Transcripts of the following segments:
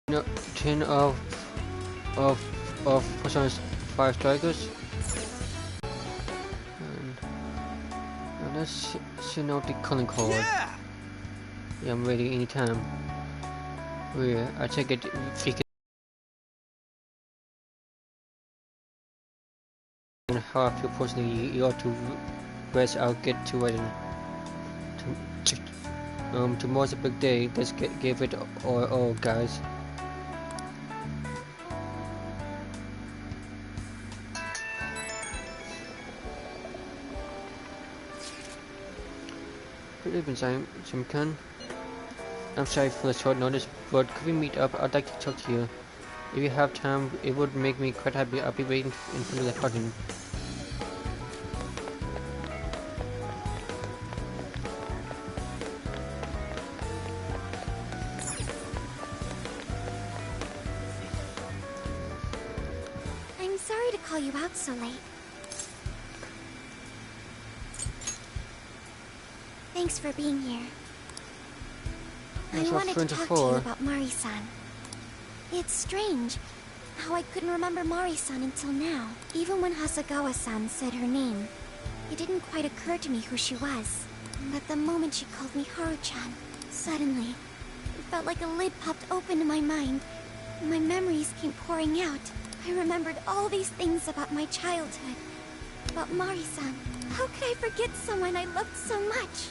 No, 10 of Poseidon's 5 strikers. And let's send out the calling card. Yeah, I'm ready anytime. Yeah, I take it. And how I feel personally, you ought to rest. I'll get to it. Tomorrow's a big day. Let's give it all, guys. Good evening, Simkan. I'm sorry for the short notice, but could we meet up? I'd like to talk to you. If you have time, it would make me quite happy. I'll be waiting in front of the curtain. I'm sorry to call you out so late. Thanks for being here. I wanted to talk to you about Mari-san. It's strange how I couldn't remember Mari-san until now. Even when Hasagawa-san said her name, it didn't quite occur to me who she was. But the moment she called me Haru-chan, suddenly, it felt like a lid popped open in my mind. My memories came pouring out. I remembered all these things about my childhood. About Mari-san. How could I forget someone I loved so much?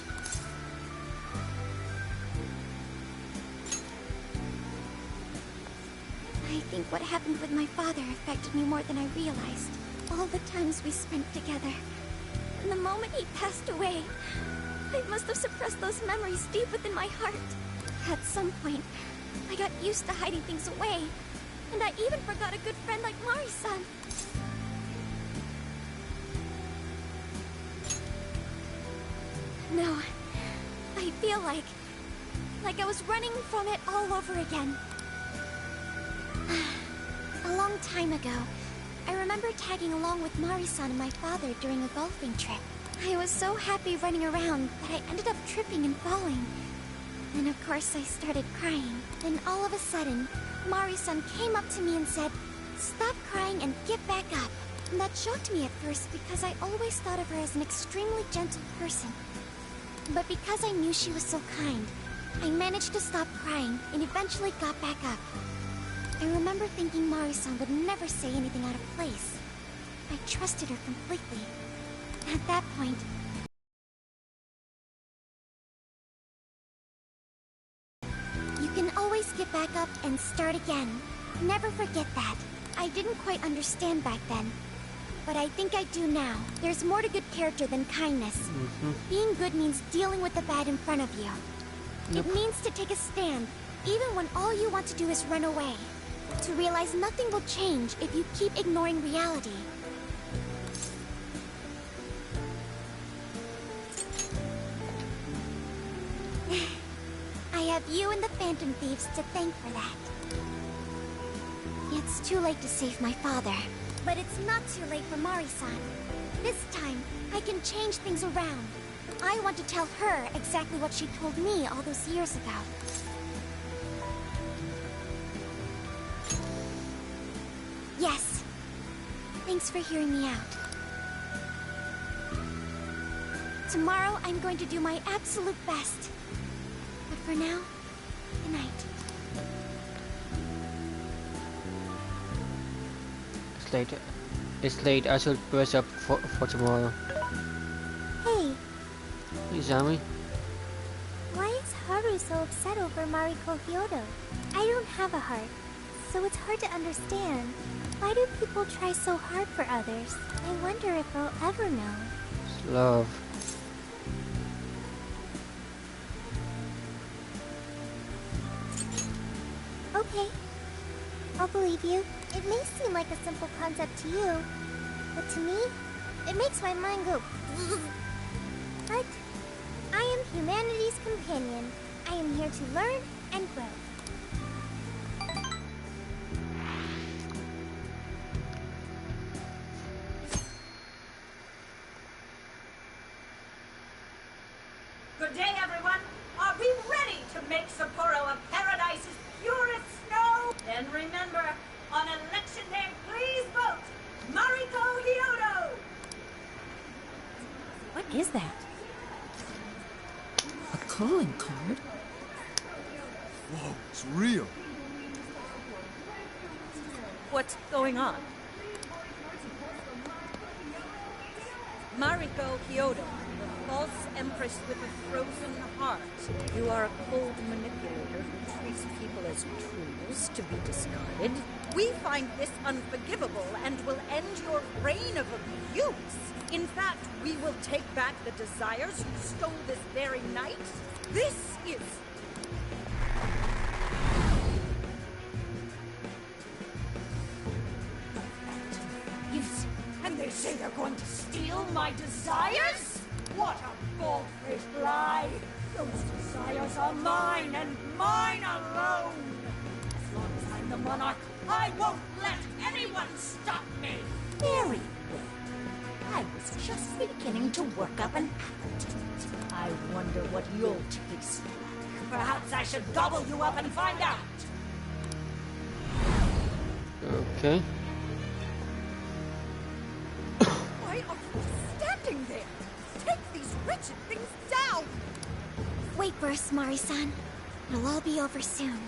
I think what happened with my father affected me more than I realized. All the times we spent together. And the moment he passed away, I must have suppressed those memories deep within my heart. At some point, I got used to hiding things away. And I even forgot a good friend like Mari-san. No, I feel like I was running from it all over again. A long time ago, I remember tagging along with Mari-san and my father during a golfing trip. I was so happy running around that I ended up tripping and falling. And of course I started crying. Then all of a sudden, Mari-san came up to me and said, "Stop crying and get back up." And that shocked me at first because I always thought of her as an extremely gentle person. But because I knew she was so kind, I managed to stop crying and eventually got back up. I remember thinking Mari-san would never say anything out of place. I trusted her completely. At that point, you can always get back up and start again. Never forget that. I didn't quite understand back then, but I think I do now. There's more to good character than kindness. Being good means dealing with the bad in front of you. It means to take a stand, even when all you want to do is run away. To realize nothing will change if you keep ignoring reality. I have you and the Phantom Thieves to thank for that. It's too late to save my father, but it's not too late for Mari-san. This time, I can change things around. I want to tell her exactly what she told me all those years ago. Yes. Thanks for hearing me out. Tomorrow, I'm going to do my absolute best. But for now, good night. It's late. I should brush up for tomorrow. Hey. Hey, Zami. Why is Haru so upset over Mariko Hyodo? I don't have a heart, so it's hard to understand. Why do people try so hard for others? I wonder if I'll ever know. It's love. Okay. I'll believe you. It may seem like a simple concept to you, but to me, it makes my mind go... But I am humanity's companion. I am here to learn and grow. Good day, everyone. Are we ready to make Sapporo a paradise as pure as snow? calling card? Whoa, it's real. What's going on? Mariko Kyoto, the false empress with a frozen heart. You are a cold manipulator who treats people as tools to be discarded. We find this unforgivable and will end your reign of abuse. In fact, we will take back the desires you stole this very night. This is... And they say they're going to steal my desires? What a bald-faced lie! Those desires are mine and mine alone! As long as I'm the monarch, I won't let anyone stop me! Very good. I was just beginning to work up an appetite. I wonder what you'll taste like. Perhaps I should gobble you up and find out! Okay. Why are you standing there? Take these wretched things down! Wait for us, Mari-san. It'll all be over soon.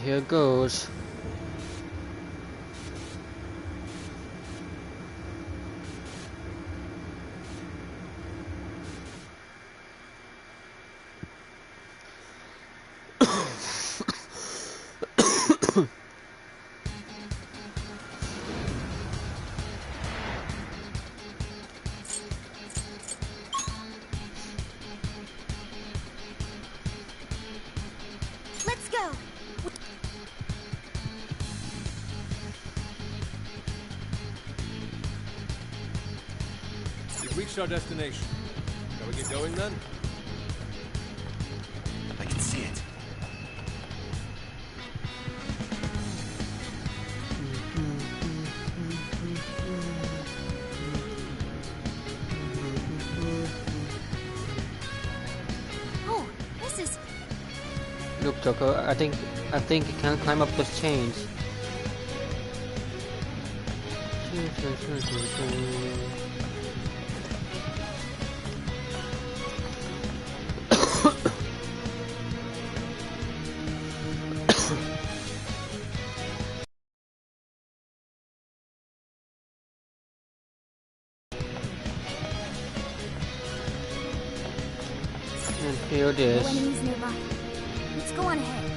Here goes. Let's go! We've reached our destination. Shall we get going then? I can see it. Oh, this is... Look, Toko, I think you can climb up those chains. And here it no is. enemies nearby. Let's go on ahead.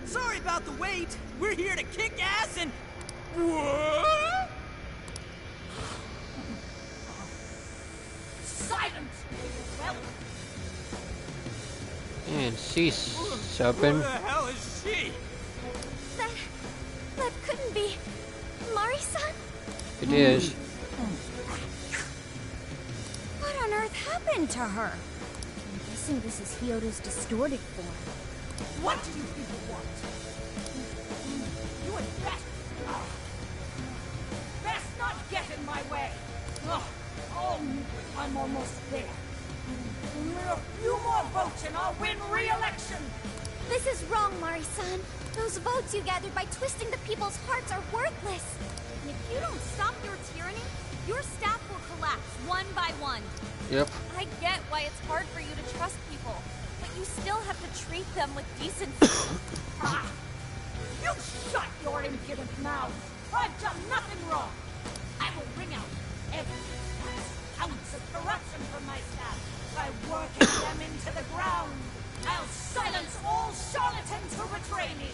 Sorry about the wait. We're here to kick ass and... What? Silence! Well, And cease, serpent. Who the hell is she? That couldn't be... Mari-san? It is. What on earth happened to her? I'm guessing this is Hyodo's distorted form. what do you people want? You had best... best not get in my way! Oh, I'm almost there. A few more votes and I'll win re-election! This is wrong, Mari-san. Those votes you gathered by twisting the people's hearts are worthless. And if you don't stop your tyranny, your staff will collapse one by one. Yep. I get why it's hard for you to trust people, but you still have to treat them with decency. You shut your impudent mouth! I've done nothing wrong! I will wring out every last ounce of corruption from my staff by working them into the ground! I'll silence all charlatans who betray me!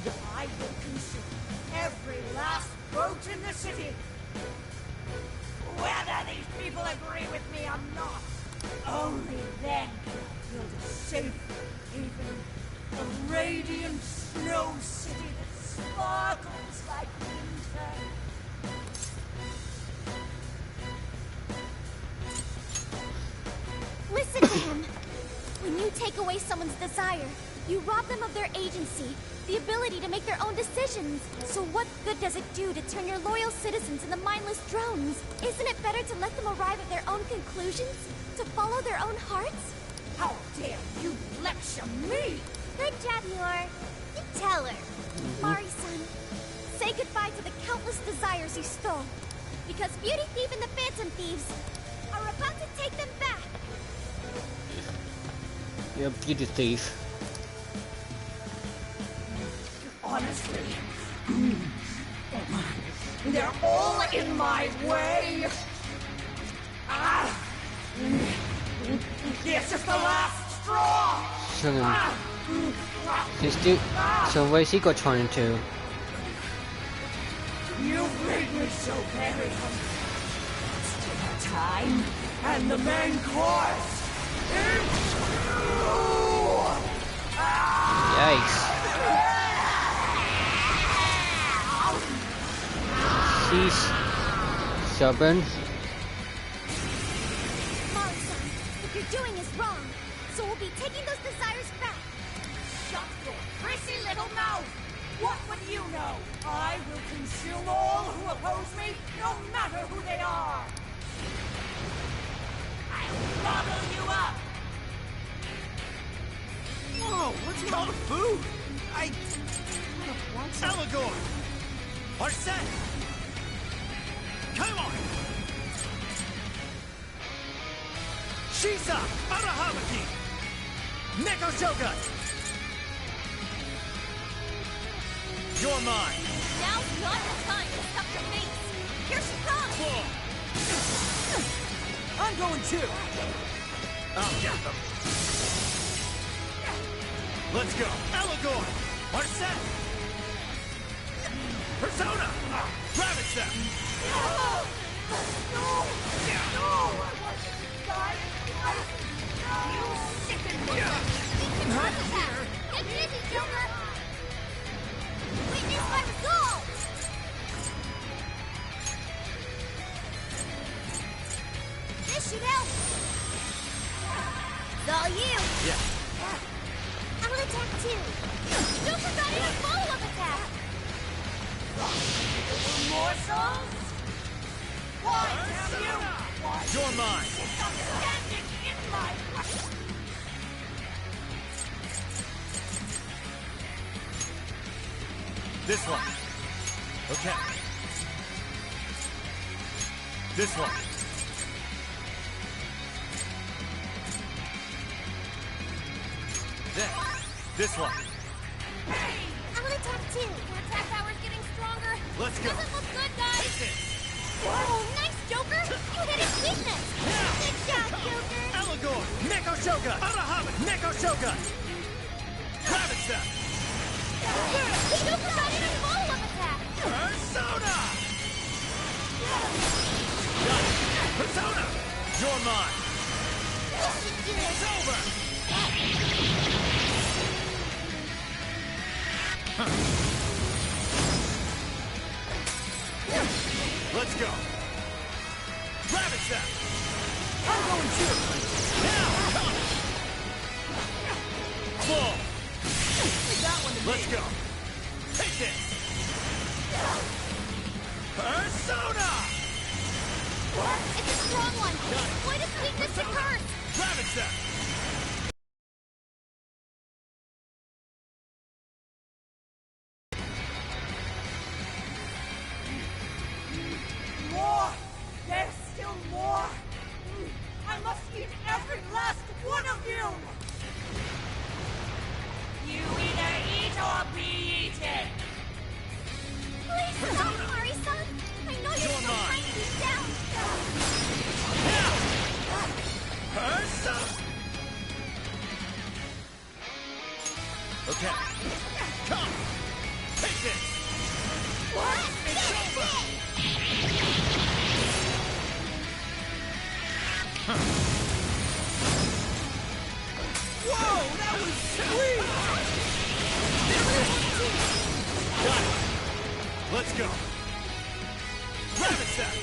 And I will consume every last vote in the city! Whether these people agree with me or not, only then can I build a safe haven, a radiant snow city that sparkles like winter. Listen to him. When you take away someone's desire, you rob them of their agency, the ability to make their own decisions. So what good does it do to turn your loyal citizens into mindless drones? Isn't it better to let them arrive at their own conclusions? To follow their own hearts? How dare you lecture me? Good job, Yor. You tell her. Mari-san, say goodbye to the countless desires you stole. Because Beauty Thief and the Phantom Thieves are about to take them back. You're a beauty thief. Honestly, they're all in my way. Ah! This is the last straw. So where's he got thrown into? You've made me so very hungry. Still have time, and the main course is you! Yikes. She's stubborn. Mari-san, what you're doing is wrong. So we'll be taking those desires back. Shut your prissy little mouth! What would you know? I will consume all who oppose me, no matter who they are! I'll gobble you up! Whoa, what's all the food? Allegor! Arsene! Come on! Shisa! Arahamaki! Neko Shogun! You're mine! Now's not the time to stuff your face. Here she comes. I'm going too! I'll get them! Let's go! Allegor! Arsene! Persona! Ravage them! No! No! I want to die! You sicken me! Get busy, Joker! Witness my resolve! This should help! It's all you! Yeah. I'll attack too! Joker got in a follow-up attack! Morsels? Why, damn you? Why? You're mine! Stop standing in my way! This one. Okay. This one. Then. This one. I'll attack too! Your attack power's getting stronger. Let's go. Doesn't look good, guys. Oh, nice, Joker! You hit his weakness! Good job, Joker! Allegor! Neko Shogun! Arahama! Neko Shogun! Ravage them! Joker got in a follow-up attack! Persona! Got it! Persona! You're mine! It's over! Let's go! Ravage them! I'm going too! Now! Come! Full! Let's go! Take this! Persona! It's a strong one! Exploit its weakness to curse! Ravage them! More! There's still more! I must eat every last one of you! You either eat or be eaten! Please stop, Mari-san! I know you're You're still mine. trying to be down! Now! Persona! Okay. Come! Take this! What? It's over! Whoa! That was sweet! Got it! Let's go! Ravage them!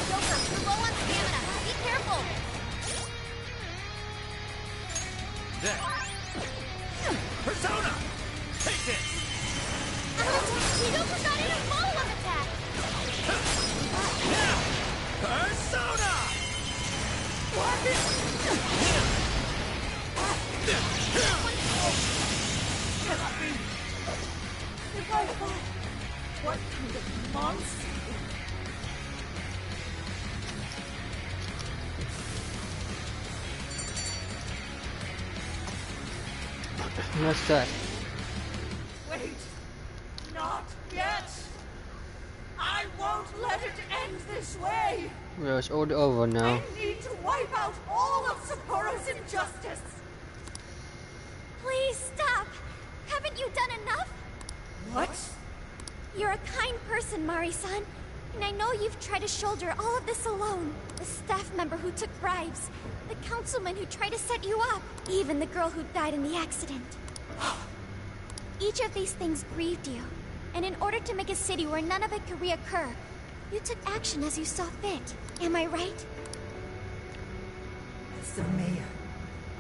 Joker, you're low on stamina. Be careful! Then... Persona! Take this! I'll attack you! Joker got in a follow-up attack! Now! Persona! What's that? Wait. Not yet. I won't let it end this way. Well, it's all over now. I need to wipe out all of Sapporo's injustice. Please stop! Haven't you done enough? What? You're a kind person, Mari-san. And I know you've tried to shoulder all of this alone. The staff member who took bribes, the councilman who tried to set you up, even the girl who died in the accident. Each of these things grieved you. And in order to make a city where none of it could reoccur, you took action as you saw fit. Am I right? As the mayor,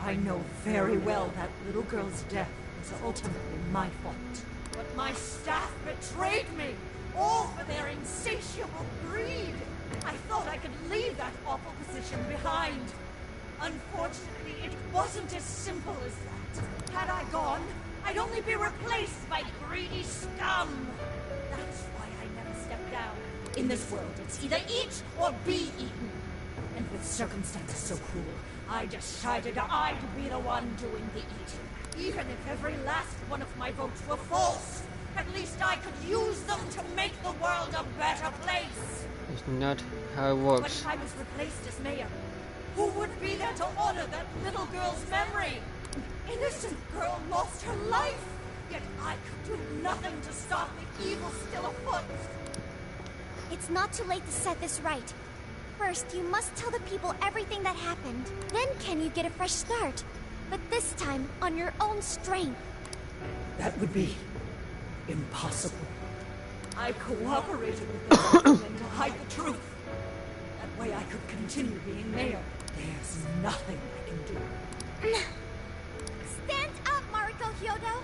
I know very well that little girl's death was ultimately my fault. But my staff betrayed me, all for their insatiable greed. I thought I could leave that awful position behind. Unfortunately, it wasn't as simple as that. Had I gone, I'd only be replaced by greedy scum. That's why I never stepped down. In this world, it's either eat or be eaten. And with circumstances so cruel, I decided I'd be the one doing the eating. Even if every last one of my votes were false, at least I could use them to make the world a better place. It's not how it But works. if I was replaced as mayor, who would be there to honor that little girl's memory? An innocent girl lost her life, yet I could do nothing to stop the evil still afoot. It's not too late to set this right. First, you must tell the people everything that happened. Then can you get a fresh start? But this time, on your own strength. That would be impossible. I cooperated with the government to hide the truth. That way I could continue being mayor. There's nothing I can do. Stand up, Mariko Hyodo!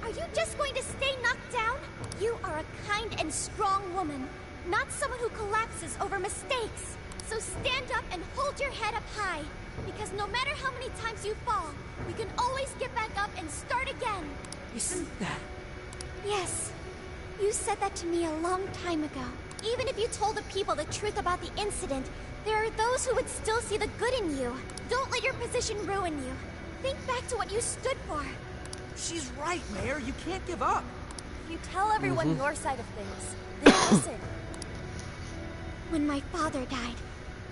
Are you just going to stay knocked down? You are a kind and strong woman, not someone who collapses over mistakes. So stand up and hold your head up high, because no matter how many times you fall, you can always get back up and start again. Isn't that... Yes, you said that to me a long time ago. Even if you told the people the truth about the incident, there are those who would still see the good in you. Don't let your position ruin you. Think back to what you stood for. She's right, Mayor. You can't give up. If you tell everyone your side of things, they'll listen. When my father died,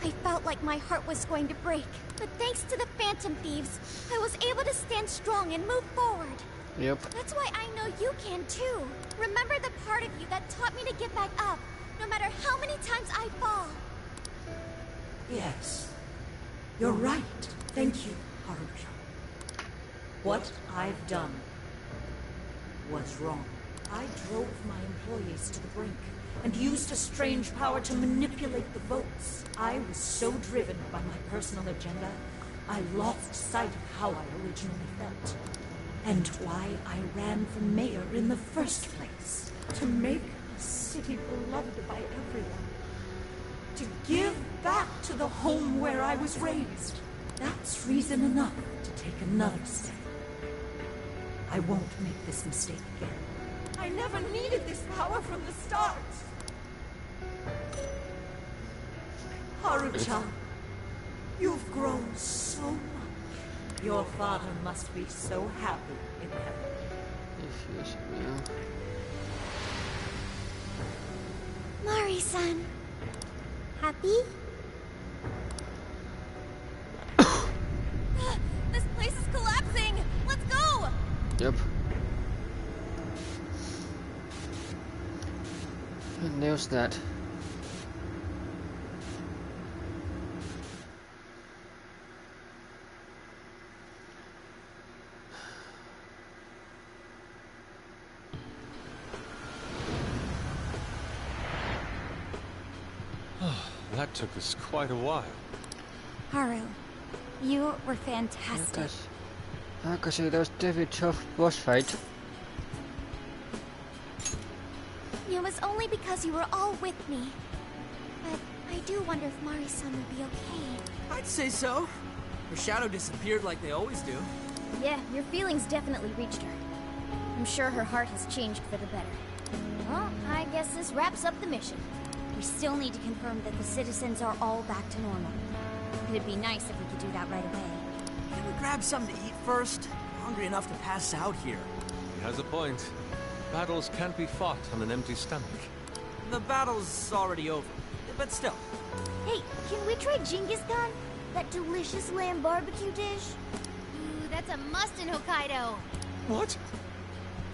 I felt like my heart was going to break. But thanks to the Phantom Thieves, I was able to stand strong and move forward. Yep. That's why I know you can too. Remember the part of you that taught me to get back up, no matter how many times I fall. Yes. You're right. Thank you, Haruka. What I've done was wrong. I drove my employees to the brink and used a strange power to manipulate the votes. I was so driven by my personal agenda, I lost sight of how I originally felt. And why I ran for mayor in the first place. To make a city beloved by everyone. To give back to the home where I was raised. That's reason enough to take another step. I won't make this mistake again. I never needed this power from the start. Haruchan, you've grown so much. Your father must be so happy in heaven. Yes, yeah. Mari-san. Happy? This place is collapsing! Let's go! Yep. And there's that. That took us quite a while. Haru, you were fantastic. Like I said, that was definitely a tough boss fight. It was only because you were all with me. But I do wonder if Mari-san will be okay. I'd say so. Her shadow disappeared like they always do. Yeah, your feelings definitely reached her. I'm sure her heart has changed for the better. Well, I guess this wraps up the mission. We still need to confirm that the citizens are all back to normal. It'd be nice if we could do that right away. Can we grab something to eat first? I'm hungry enough to pass out here. He has a point. Battles can't be fought on an empty stomach. The battle's already over, but still. Hey, can we try Genghis Khan? That delicious lamb barbecue dish? Ooh, that's a must in Hokkaido. What?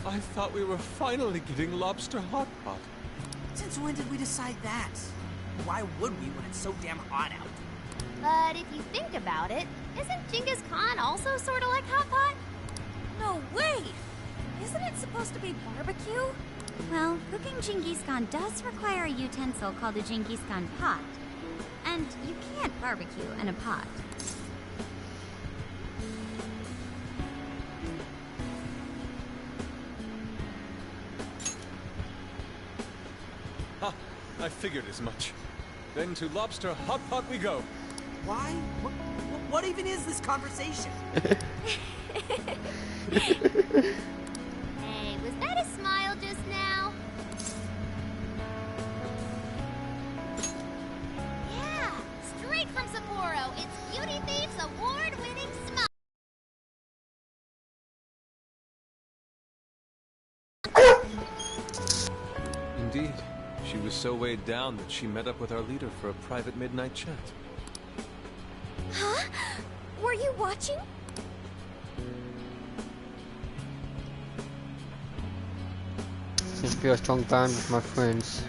I thought we were finally getting lobster hot pot. Since when did we decide that? Why would we when it's so damn hot out? But if you think about it, isn't Genghis Khan also sort of like hot pot? No way! Isn't it supposed to be barbecue? Well, cooking Genghis Khan does require a utensil called a Genghis Khan pot. And you can't barbecue in a pot. Ha! I figured as much. Then to lobster hot pot we go. Why? What even is this conversation? Hey, was that a smile just now? Yeah, straight from Sapporo. It's Beauty Thief's award-winning smile. Indeed. She was so weighed down that she met up with our leader for a private midnight chat. Huh? Were you watching? I feel a strong bond with my friends.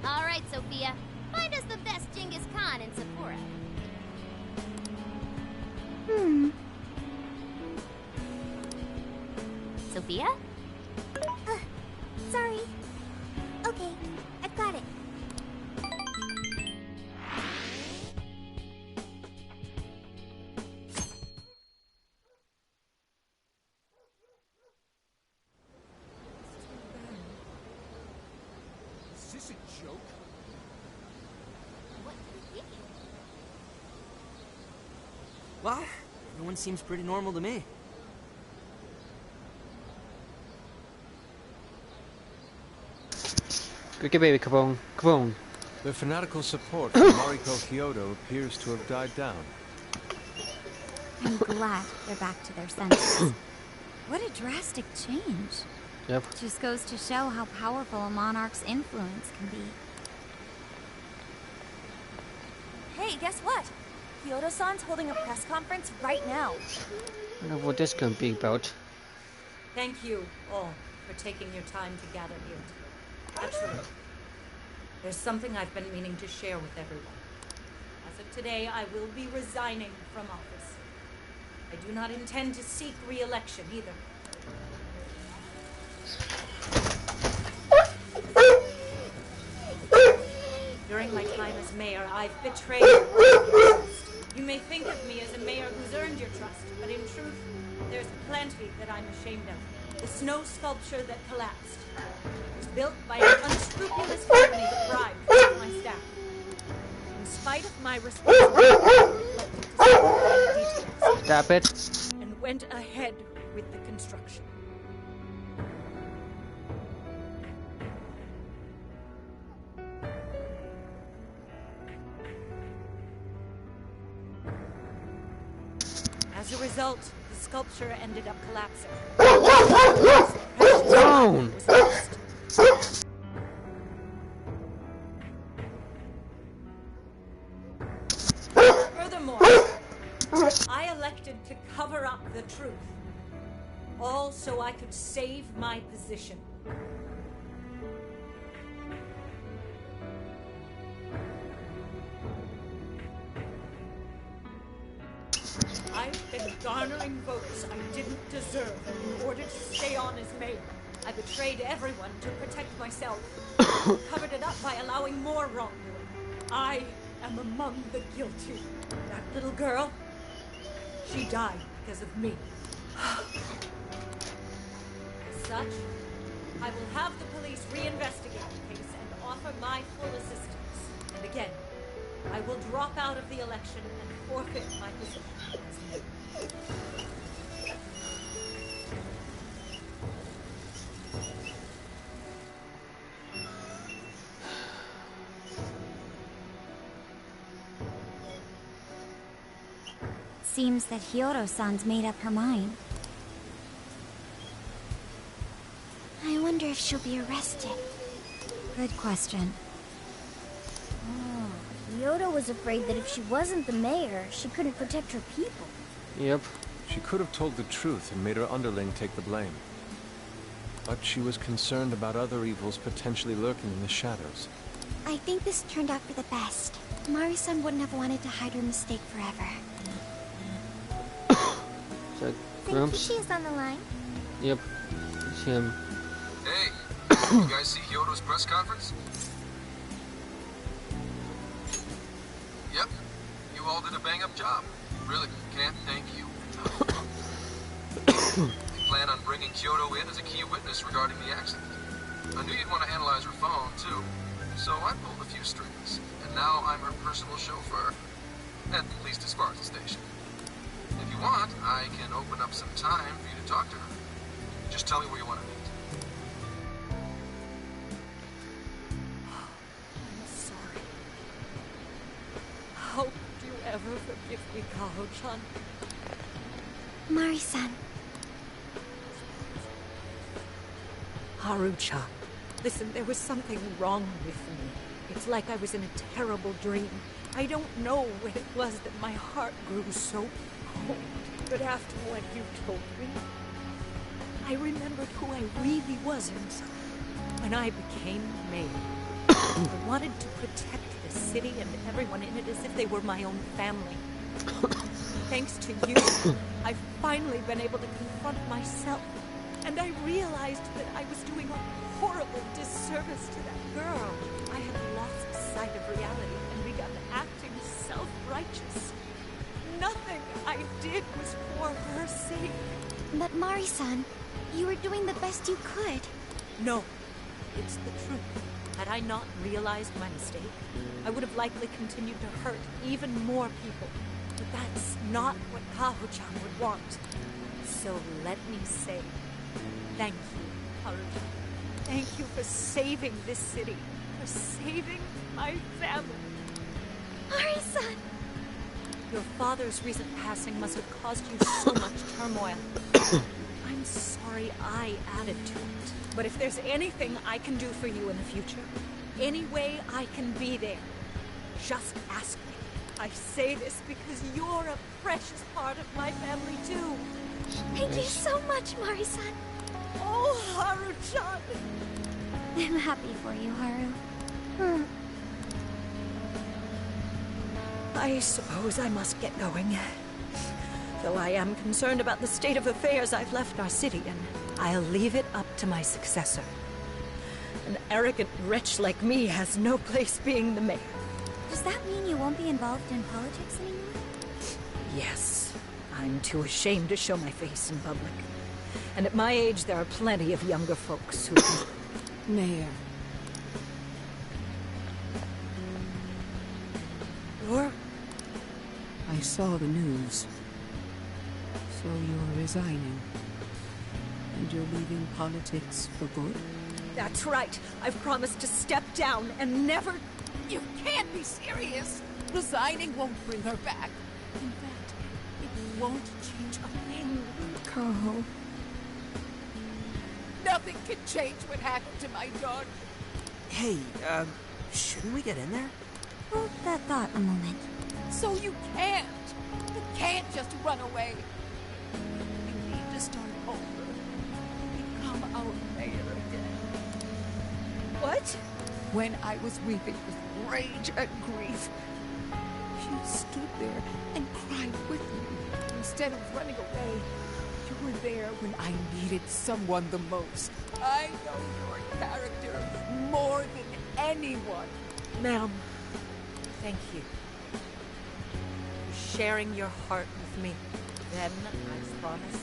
All right, Sophia. Find us the best Genghis Khan in Sapporo. Sophia? Sorry. Okay, I've got it. Is this a joke? What are you thinking? What? Everyone seems pretty normal to me. Good baby, Kabong. Kabong. The fanatical support for Mariko Kyoto appears to have died down. I'm glad they're back to their senses. What a drastic change. Yep. Just goes to show how powerful a monarch's influence can be. Hey, guess what? Kyoto-san's holding a press conference right now. I wonder what this gonna be about. Thank you all for taking your time to gather here. Actually, there's something I've been meaning to share with everyone. As of today, I will be resigning from office. I do not intend to seek re-election either. During my time as mayor, I've betrayed your trust. You may think of me as a mayor who's earned your trust, but in truth, there's plenty that I'm ashamed of. The snow sculpture that collapsed was built by an unscrupulous company that bribed my staff. In spite of my responsibility, I neglected to see details Stop it. and went ahead with the construction. As a result, the sculpture ended up collapsing. Down. Was lost. Furthermore, I elected to cover up the truth, all so I could save my position. I've been garnering votes I didn't deserve in order to stay on as mayor. I betrayed everyone to protect myself. Covered it up by allowing more wrongdoing. I am among the guilty. That little girl, she died because of me. As such, I will have the police reinvestigate the case and offer my full assistance. And again, I will drop out of the election and forfeit my position as mayor. seems that Hiyoro-san's made up her mind. I wonder if she'll be arrested. Good question. Oh, Hiyoro was afraid that if she wasn't the mayor, she couldn't protect her people. Yep. She could have told the truth and made her underling take the blame. But she was concerned about other evils potentially lurking in the shadows. I think this turned out for the best. Mari-san wouldn't have wanted to hide her mistake forever. Is that Grumps? Senkichi is on the line. Yep. It's him. Hey, you guys see Hyodo's press conference? Yep, you all did a bang-up job. Really, can't thank you enough. They plan on bringing Kyoto in as a key witness regarding the accident. I knew you'd want to analyze her phone, too, so I pulled a few strings. And now I'm her personal chauffeur, at least as far as the station. If you want, I can open up some time for you to talk to her. Just tell me where you want to meet. I'm sorry. How could you ever forgive me, Kaho-chan? Mari-san. Haru-chan, listen, there was something wrong with me. It's like I was in a terrible dream. I don't know when it was that my heart grew so cold. But after what you told me, I remembered who I really was inside. When I became mayor, I wanted to protect the city and everyone in it as if they were my own family. Thanks to you, I've finally been able to confront myself. And I realized that I was doing a horrible disservice to that girl. I had lost sight of reality and begun acting self-righteous. Nothing I did was for her sake. But Mari-san, you were doing the best you could. No, it's the truth. Had I not realized my mistake, I would have likely continued to hurt even more people. But that's not what Kaho-chan would want. So let me say, thank you, Haru-chan. Thank you for saving this city, for saving my family. Mari-san! Your father's recent passing must have caused you so much turmoil. I'm sorry I added to it. But if there's anything I can do for you in the future, any way I can be there, just ask me. I say this because you're a precious part of my family too. Thank you so much, Mari-san. Oh, Haru-chan! I'm happy for you, Haru. I suppose I must get going. Though I am concerned about the state of affairs I've left our city in, I'll leave it up to my successor. An arrogant wretch like me has no place being the mayor. Does that mean you won't be involved in politics anymore? Yes, I'm too ashamed to show my face in public. And at my age, there are plenty of younger folks who can... Mayor. You're... I saw the news. So you're resigning. And you're leaving politics for good? That's right. I've promised to step down and never... You can't be serious! Resigning won't bring her back. In fact, it won't change a thing. Kaho. Nothing can change what happened to my daughter. Hey, shouldn't we get in there? Hold that thought a moment. So you can't! You can't just run away. You need to start over. Become our mayor again. What? When I was weeping with rage and grief, you stood there and cried with me. Instead of running away, you were there when I needed someone the most. I know your character more than anyone. Ma'am, thank you for sharing your heart with me. Then, I promise,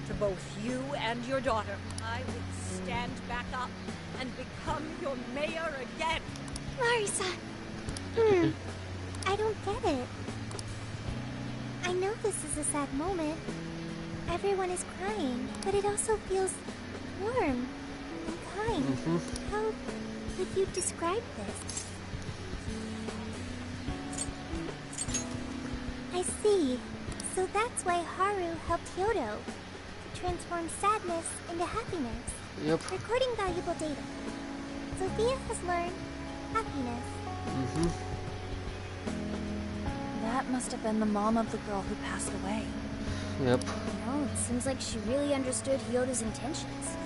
to both you and your daughter, I would stand back up and become your mayor again. Mari-san. I don't get it. I know this is a sad moment. Everyone is crying, but it also feels warm and kind. How would you describe this? I see. So that's why Haru helped Hyodo to transform sadness into happiness. Yep. Recording valuable data. Sophia has learned happiness. That must have been the mom of the girl who passed away. Yep. No, it seems like she really understood Hyodo's intentions.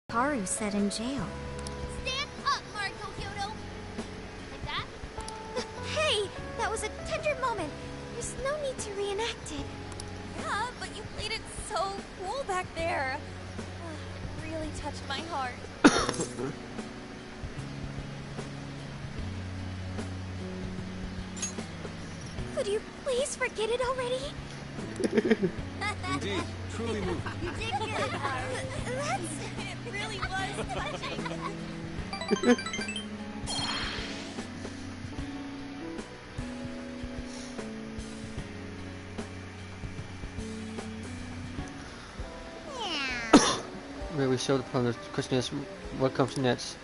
Haru said in jail. Stand up, Mariko Hyodo! Like that? Hey, that was a tender moment. There's no need to reenact it. Yeah, but you played it so cool back there. It really touched my heart. Could you please forget it already? Indeed, truly moving. You did get it, Haru. It really was touching. Where we show the problem. The question is, what comes next?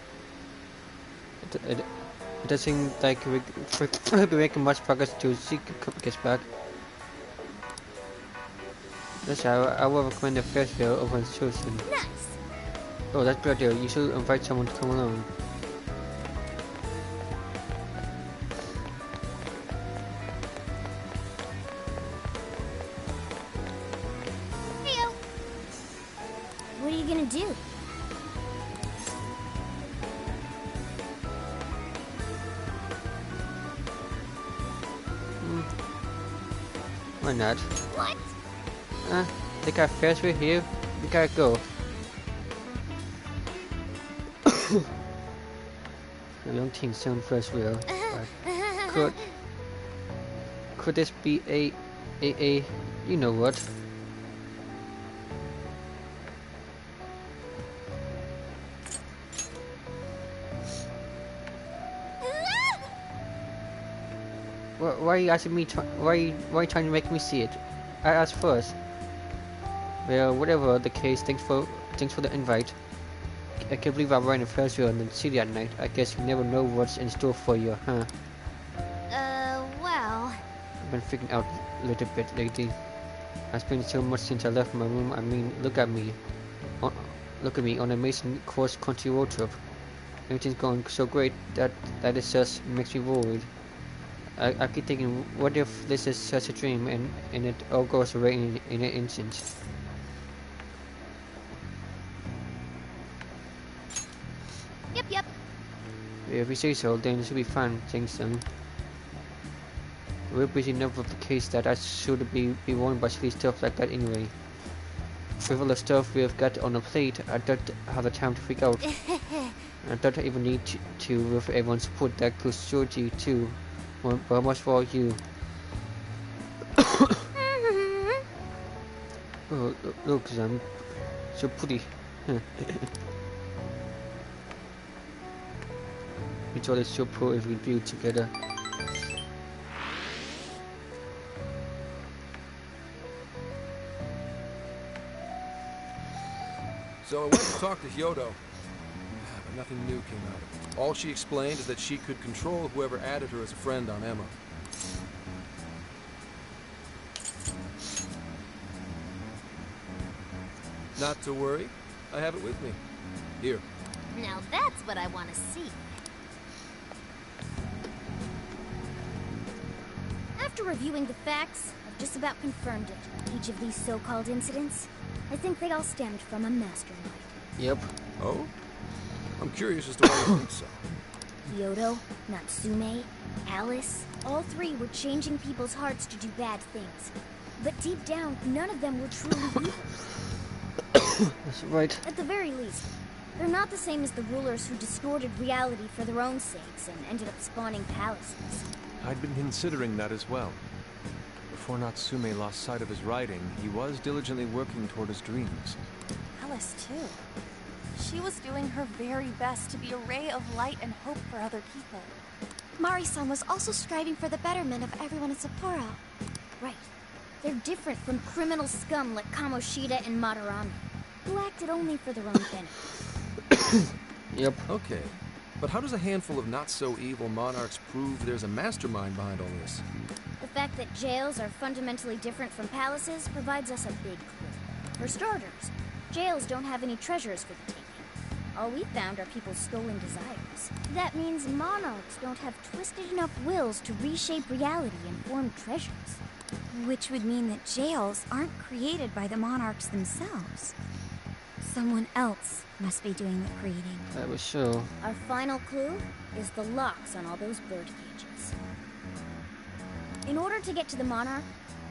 It doesn't seem like we'll be making much progress to see gets back. That's how I will recommend the first video over chosen. Nice. Oh, that's good idea. You should invite someone to come along. Heyo. What are you gonna do? Why not? What? They got first wheel here. We gotta go. I don't think so. First wheel. Could this be a you know what? Why are you asking me? Why are you trying to make me see it? I asked first. Well, whatever the case, thanks for the invite. I can't believe I'm riding the first wheel in the city at night. I guess you never know what's in store for you, huh? Well. I've been freaking out a little bit lately. I've spent so much since I left my room. I mean, look at me. Look at me on a amazing cross-country road trip. Everything's going so great that it just makes me worried. I keep thinking, what if this is such a dream and it all goes away in an instant? Yep. If you say so, then it should be fun, thanks then. We're busy enough with the case that I should be worried about silly stuff like that anyway. With all the stuff we've got on the plate, I don't have the time to freak out. I don't even need to with everyone's support that goes Georgie too. But much for you. Oh, look, I'm so pretty. It's always so cool if we build together. So I went to talk to Hyodo, but nothing new came out of it. All she explained is that she could control whoever added her as a friend on Emma. Not to worry, I have it with me. Here. Now that's what I want to see. After reviewing the facts, I've just about confirmed it. Each of these so-called incidents, I think they all stemmed from a mastermind. Yep. Oh? I'm curious as to why you think so. Hyodo, Natsume, Alice, all three were changing people's hearts to do bad things. But deep down, none of them were truly evil. That's right. At the very least, they're not the same as the rulers who distorted reality for their own sakes and ended up spawning palaces. I'd been considering that as well. Before Natsume lost sight of his writing, he was diligently working toward his dreams. Alice, too. She was doing her very best to be a ray of light and hope for other people. Mari-san was also striving for the betterment of everyone in Sapporo. Right. They're different from criminal scum like Kamoshida and Madarame, who acted only for their own benefit. Yep. Okay. But how does a handful of not-so-evil monarchs prove there's a mastermind behind all this? The fact that jails are fundamentally different from palaces provides us a big clue. For starters, jails don't have any treasures for the taking. All we found are people's stolen desires. That means monarchs don't have twisted enough wills to reshape reality and form treasures. Which would mean that jails aren't created by the monarchs themselves. Someone else must be doing the creating. That was so. Our final clue is the locks on all those bird cages. In order to get to the Monarch,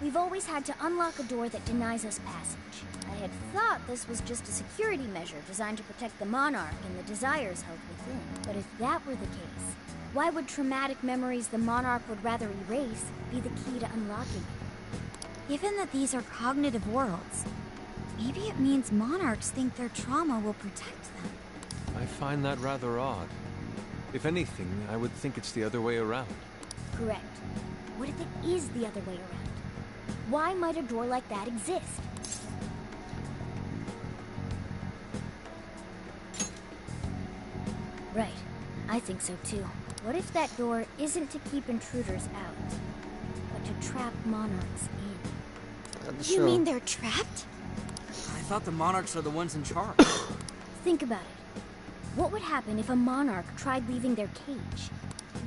we've always had to unlock a door that denies us passage. I had thought this was just a security measure designed to protect the Monarch and the desires held within. But if that were the case, why would traumatic memories the Monarch would rather erase be the key to unlocking it? Given that these are cognitive worlds, maybe it means monarchs think their trauma will protect them. I find that rather odd. If anything, I would think it's the other way around. Correct. What if it is the other way around? Why might a door like that exist? Right. I think so too. What if that door isn't to keep intruders out, but to trap monarchs in? You mean they're trapped? I thought the monarchs are the ones in charge. Think about it. What would happen if a monarch tried leaving their cage?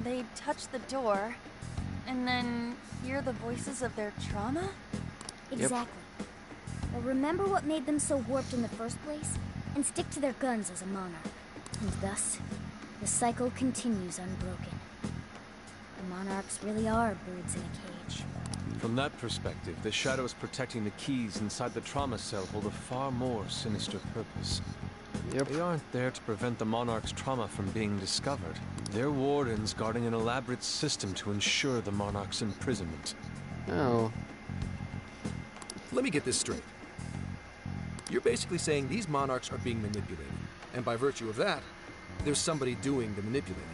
They'd touch the door, and then hear the voices of their trauma? Exactly. They'll remember what made them so warped in the first place, and stick to their guns as a monarch. And thus, the cycle continues unbroken. The monarchs really are birds in a cage. From that perspective, the shadows protecting the keys inside the trauma cell hold a far more sinister purpose. They aren't there to prevent the Monarch's trauma from being discovered. They're wardens guarding an elaborate system to ensure the Monarch's imprisonment. Oh. Let me get this straight. You're basically saying these monarchs are being manipulated, and by virtue of that, there's somebody doing the manipulating.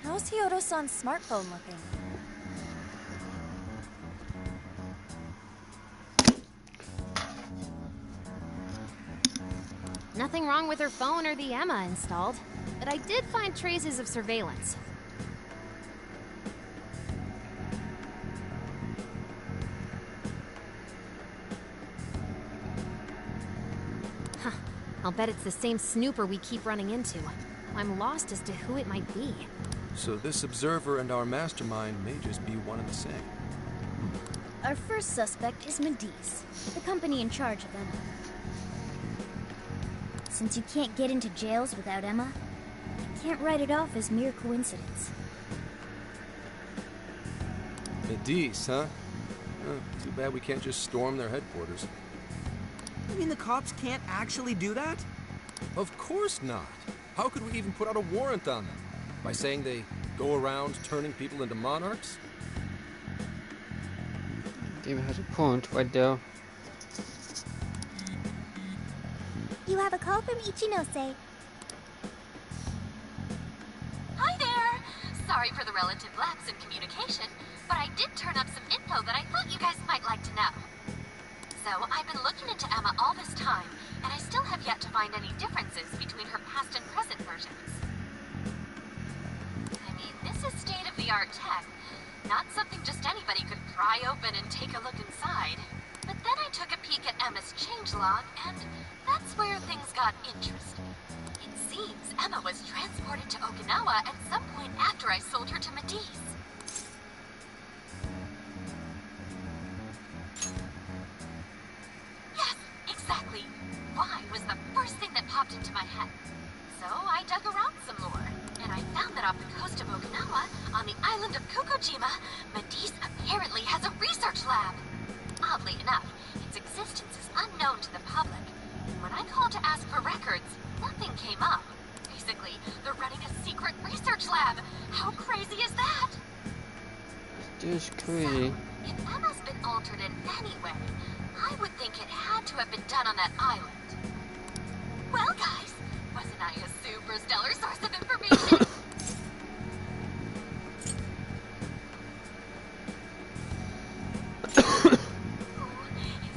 How's Hyodo-san's smartphone looking? Nothing wrong with her phone or the Emma installed, but I did find traces of surveillance. Huh. I'll bet it's the same snooper we keep running into. I'm lost as to who it might be. So this observer and our mastermind may just be one and the same. Our first suspect is Medice, the company in charge of Emma. Since you can't get into jails without Emma, I can't write it off as mere coincidence. Medice, huh? Too bad we can't just storm their headquarters. You mean the cops can't actually do that? Of course not. How could we even put out a warrant on them? By saying they go around turning people into monarchs? David has a point right there. You have a call from Ichinose. Hi there! Sorry for the relative lapse in communication, but I did turn up some info that I thought you guys might like to know. So, I've been looking into Emma all this time, and I still have yet to find any differences between her past and present versions. I mean, this is state-of-the-art tech, not something just anybody could pry open and take a look inside. But then I took a peek at Emma's changelog, and that's where things got interesting. It seems Emma was transported to Okinawa at some point after I sold her to Medice. Yes, exactly. Why was the first thing that popped into my head. So I dug around some more, and I found that off the coast of Okinawa, on the island of Kokojima, Medice apparently has a research lab. Oddly enough, its existence is unknown to the public. And when I called to ask for records, nothing came up. Basically, they're running a secret research lab. How crazy is that? This is crazy. So, if Emma's been altered in any way, I would think it had to have been done on that island. Well, guys, wasn't I a super stellar source of information? Is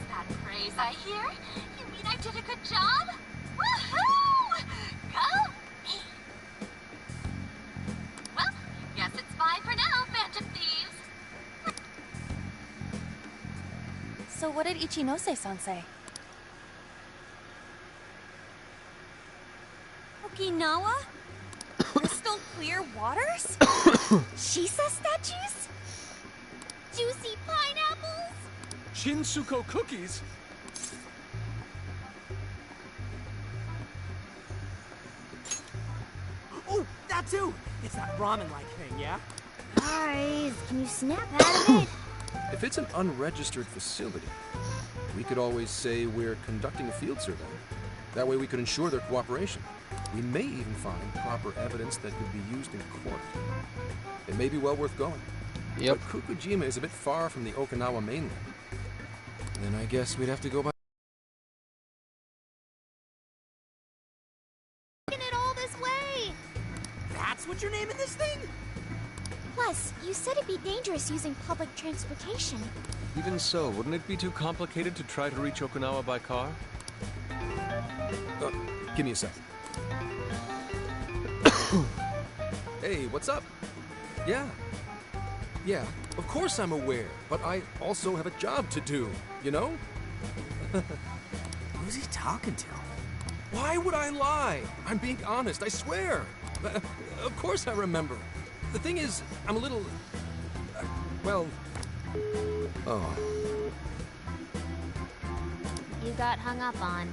that praise I hear? secret job? Woohoo! Go me! Well, guess it's bye for now, Phantom Thieves. So what did Ichinose-san say? Okinawa? Crystal clear waters? Shisa statues? Juicy pineapples? Shinsuko cookies? Oh, that too! It's that ramen-like thing, yeah? Guys, can you snap out of it? If it's an unregistered facility, we could always say we're conducting a field survey. That way we could ensure their cooperation. We may even find proper evidence that could be used in court. It may be well worth going. Yep. But Kukujima is a bit far from the Okinawa mainland. Then I guess we'd have to go by... Taking it all this way! That's what you're naming this thing? Plus, you said it'd be dangerous using public transportation. Even so, wouldn't it be too complicated to try to reach Okinawa by car? Give me a second. Hey, what's up? Yeah, of course I'm aware, but I also have a job to do, you know? Who's he talking to? Why would I lie? I'm being honest, I swear. Of course I remember. The thing is, I'm a little... well... Oh. You got hung up on.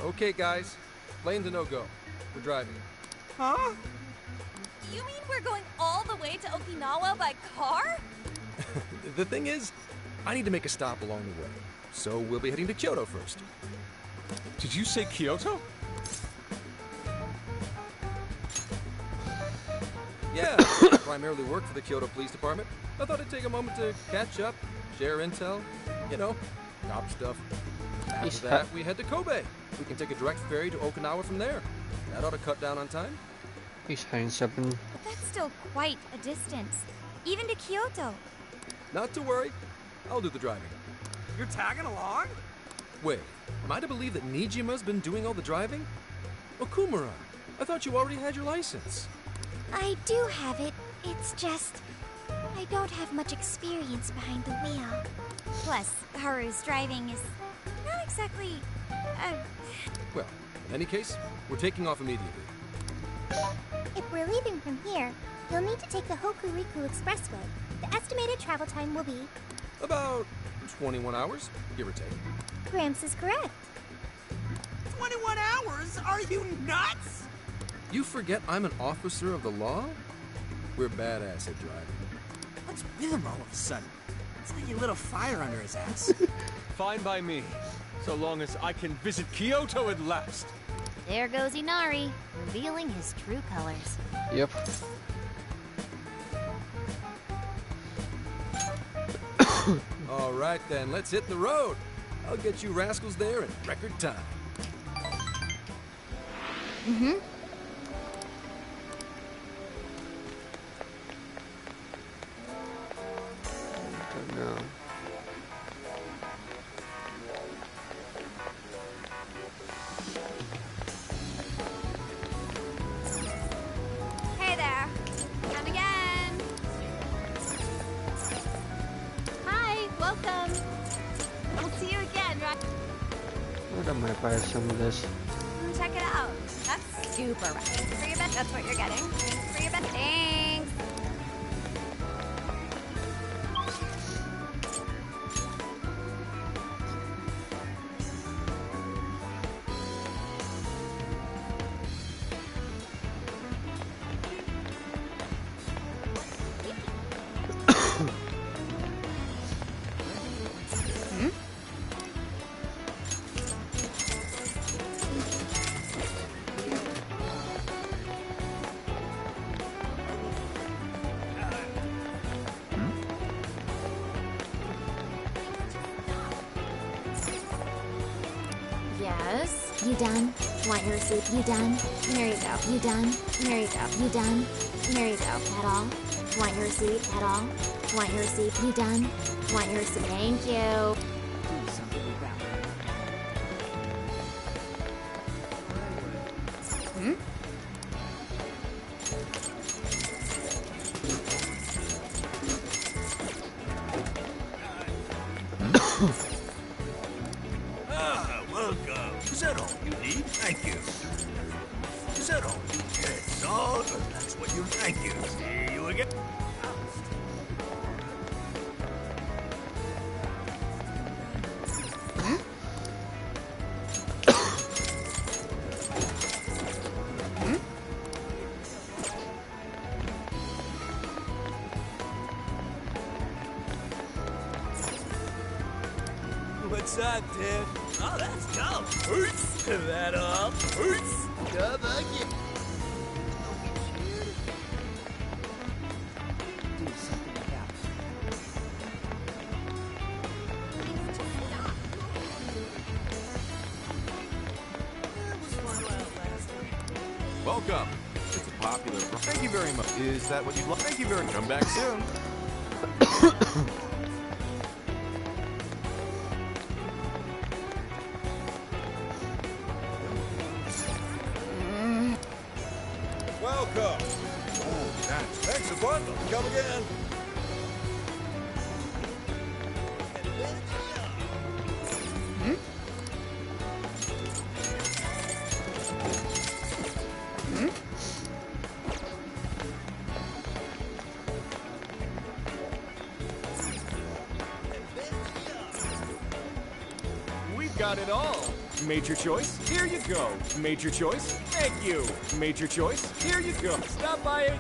Okay, guys. Lane's a no-go. We're driving. Huh? You mean we're going all the way to Okinawa by car? The thing is, I need to make a stop along the way. So we'll be heading to Kyoto first. Did you say Kyoto? Yeah, I primarily work for the Kyoto Police Department. I thought I'd take a moment to catch up, share intel, you know, cop stuff. After that, we head to Kobe. We can take a direct ferry to Okinawa from there. That ought to cut down on time. He's hiding something. But that's still quite a distance. Even to Kyoto. Not to worry. I'll do the driving. You're tagging along? Wait, am I to believe that Nijima's been doing all the driving? Okumura, I thought you already had your license. I do have it. It's just... I don't have much experience behind the wheel. Plus, Haru's driving is not exactly... Well, in any case, we're taking off immediately. If we're leaving from here, you'll need to take the Hokuriku Expressway. The estimated travel time will be... About 21 hours, give or take. Gramps is correct. 21 hours? Are you nuts? You forget I'm an officer of the law? We're badass at driving. What's with him all of a sudden? It's like he lit a fire under his ass. Fine by me, so long as I can visit Kyoto at last. There goes Inari, revealing his true colors. Yep. All right then, let's hit the road. I'll get you rascals there in record time. Mm-hmm. Don't know. Hey there. Come again. Hi, welcome. I'll see you again, right? I might buy some of this. Check it out. That's super right. For your bet, that's what you're getting. For your bet, thanks. Yes. You done? Want your receipt? You done? There you go. You done? There you go. You done? There you go. At all? Want your receipt? At all? Want your receipt? You done? Want your receipt? Thank you. Welcome. Is that all you need? Thank you. Is that all? It's all good. That's what you thank you. See you again. What's up, dude? Oh, that's dope. Is that all? Come again. Do something about it. Welcome. It's a popular. Thank you very much. Is that what you'd like? Thank you very much. Come back soon. Welcome. Oh, thanks a bundle. Come again. We've got it all. Major choice, here you go. Major choice, thank you. Major choice, here you go. Stop by it.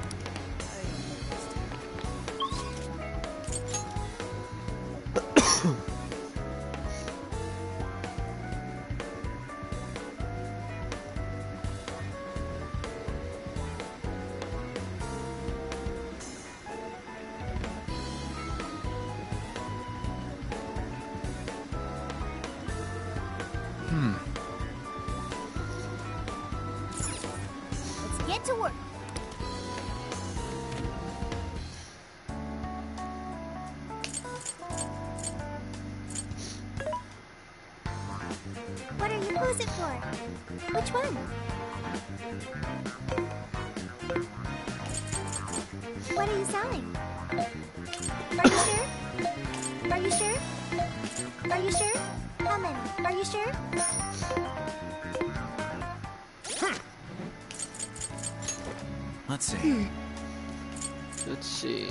Let's get to work. What are you posing for? Which one? What are you selling? Are you sure? Are you sure? Are you sure? How many? Are you sure? Let's see. Let's see.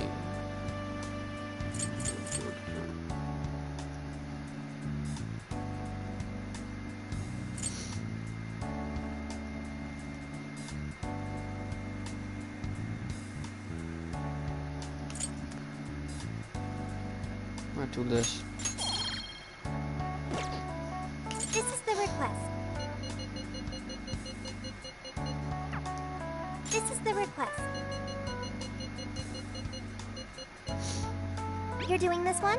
I'll do this. This is the request. This is the request. You're doing this one?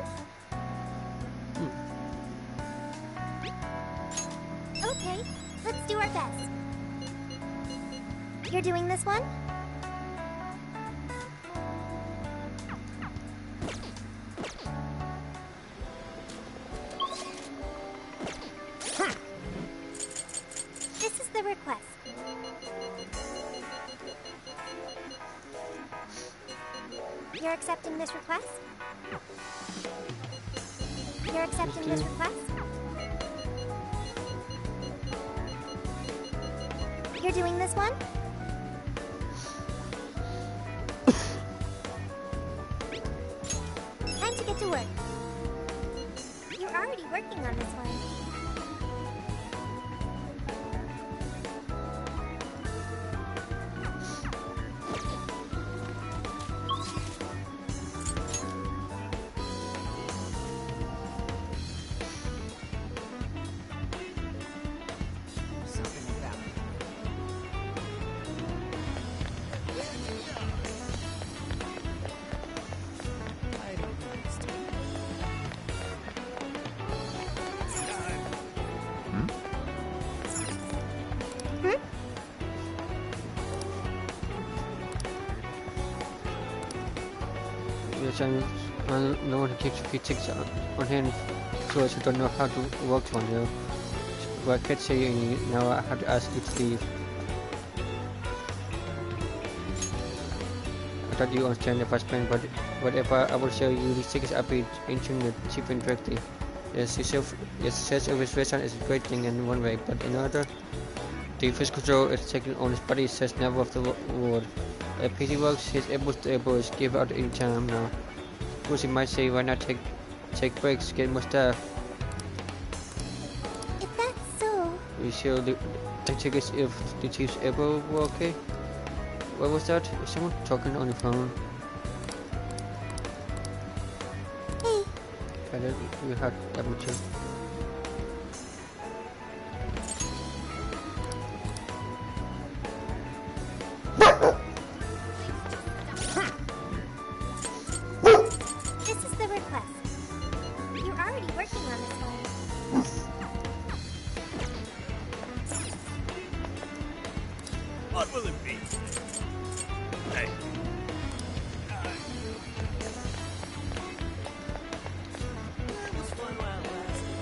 Okay, let's do our best. You're doing this one? This is the request. You're accepting this request? You're accepting this request? You're doing this one? Time to get to work. You're already working on this one. Something about it. I don't understand. Yes, I don't want to keep a few ticks on hand because I don't know how to work one now. But I can't say any now. I have to ask you to leave. I thought you understand if I explain, but whatever, I will show you these tickets. I'll be entering the shipping directly. Yes, search of his restaurant is a great thing in one way, but in another, the physical control is taken on his body says never of the word. At PC Works, his able give out any time now. Of course, he might say, why not take breaks, get more staff. If that's so... We sure the tickets if the chief's able were okay. What was that? Is someone talking on the phone? Hey. Okay, we had double check. This is the request. You're already working on this one. What will it be? Hey. That was fun while it lasted.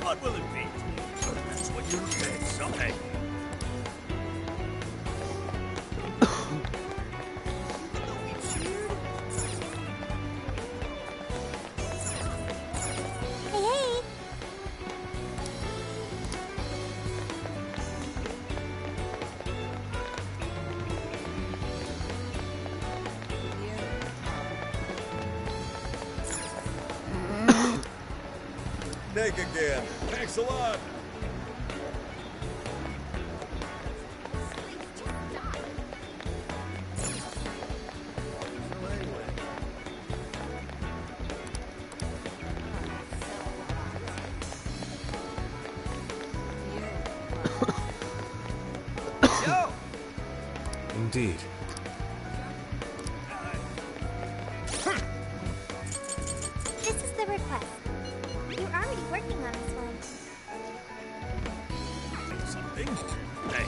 What will it be? That's what you said. Hey. Hey, hey! Nick again. Thanks a lot. Yo! Indeed. This is the request. You're already working on this one. Something? Hey.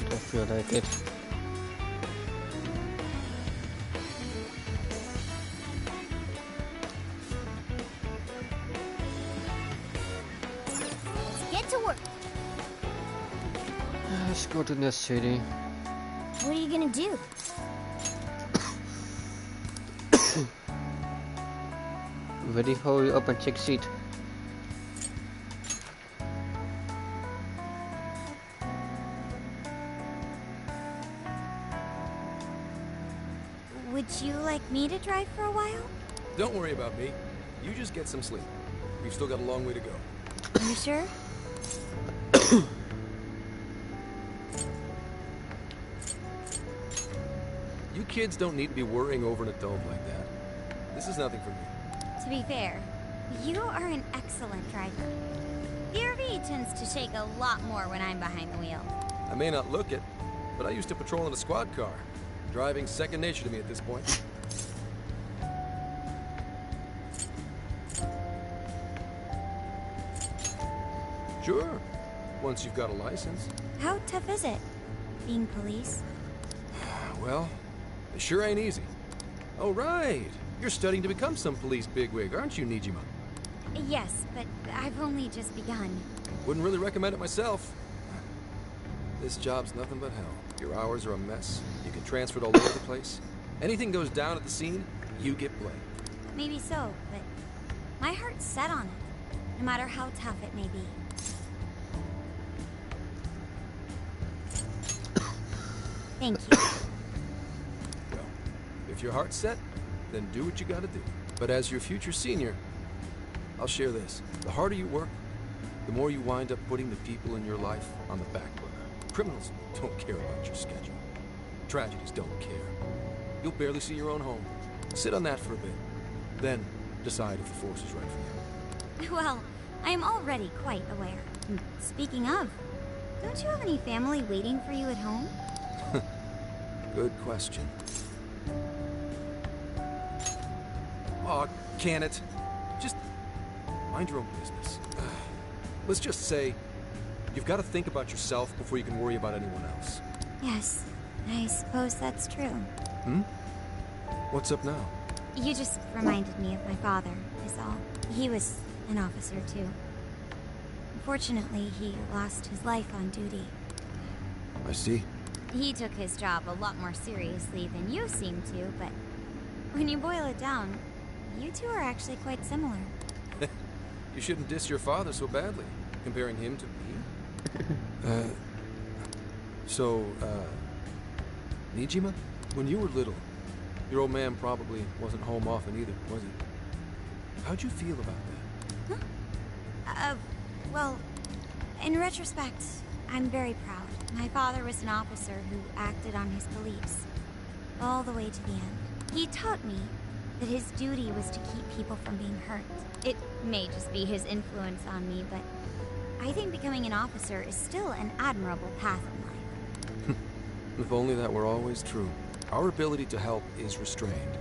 I feel like it. Let's get to work. Let's go to the city. What are you gonna do? Ready, hurry up and take seat. Would you like me to drive for a while? Don't worry about me. You just get some sleep. We've still got a long way to go. Are you sure? You kids don't need to be worrying over an adult like that. This is nothing for me. To be fair, you are an excellent driver. PRV tends to shake a lot more when I'm behind the wheel. I may not look it, but I used to patrol in a squad car. Driving's second nature to me at this point. Sure, once you've got a license. How tough is it, being police? Well, it sure ain't easy. Oh, right. You're studying to become some police bigwig, aren't you, Nijima? Yes, but I've only just begun. Wouldn't really recommend it myself. This job's nothing but hell. Your hours are a mess. You get transferred all over the place. Anything goes down at the scene, you get blamed. Maybe so, but my heart's set on it, no matter how tough it may be. Thank you. Well, if your heart's set, then do what you gotta do. But as your future senior, I'll share this. The harder you work, the more you wind up putting the people in your life on the back burner. Criminals don't care about your schedule. Tragedies don't care. You'll barely see your own home. Sit on that for a bit. Then decide if the force is right for you. Well, I am already quite aware. Speaking of, don't you have any family waiting for you at home? Good question. Aw, can it? Just mind your own business. Let's just say you've got to think about yourself before you can worry about anyone else. Yes, I suppose that's true. Hmm? What's up now? You just reminded me of my father, is all. He was an officer, too. Unfortunately, he lost his life on duty. I see. He took his job a lot more seriously than you seem to, but when you boil it down, you two are actually quite similar. You shouldn't diss your father so badly, comparing him to me. Nijima, when you were little, your old man probably wasn't home often either, was he? How'd you feel about that? Well, in retrospect, I'm very proud. My father was an officer who acted on his beliefs, all the way to the end. He taught me that his duty was to keep people from being hurt. It may just be his influence on me, but I think becoming an officer is still an admirable path in life. If only that were always true. Our ability to help is restrained.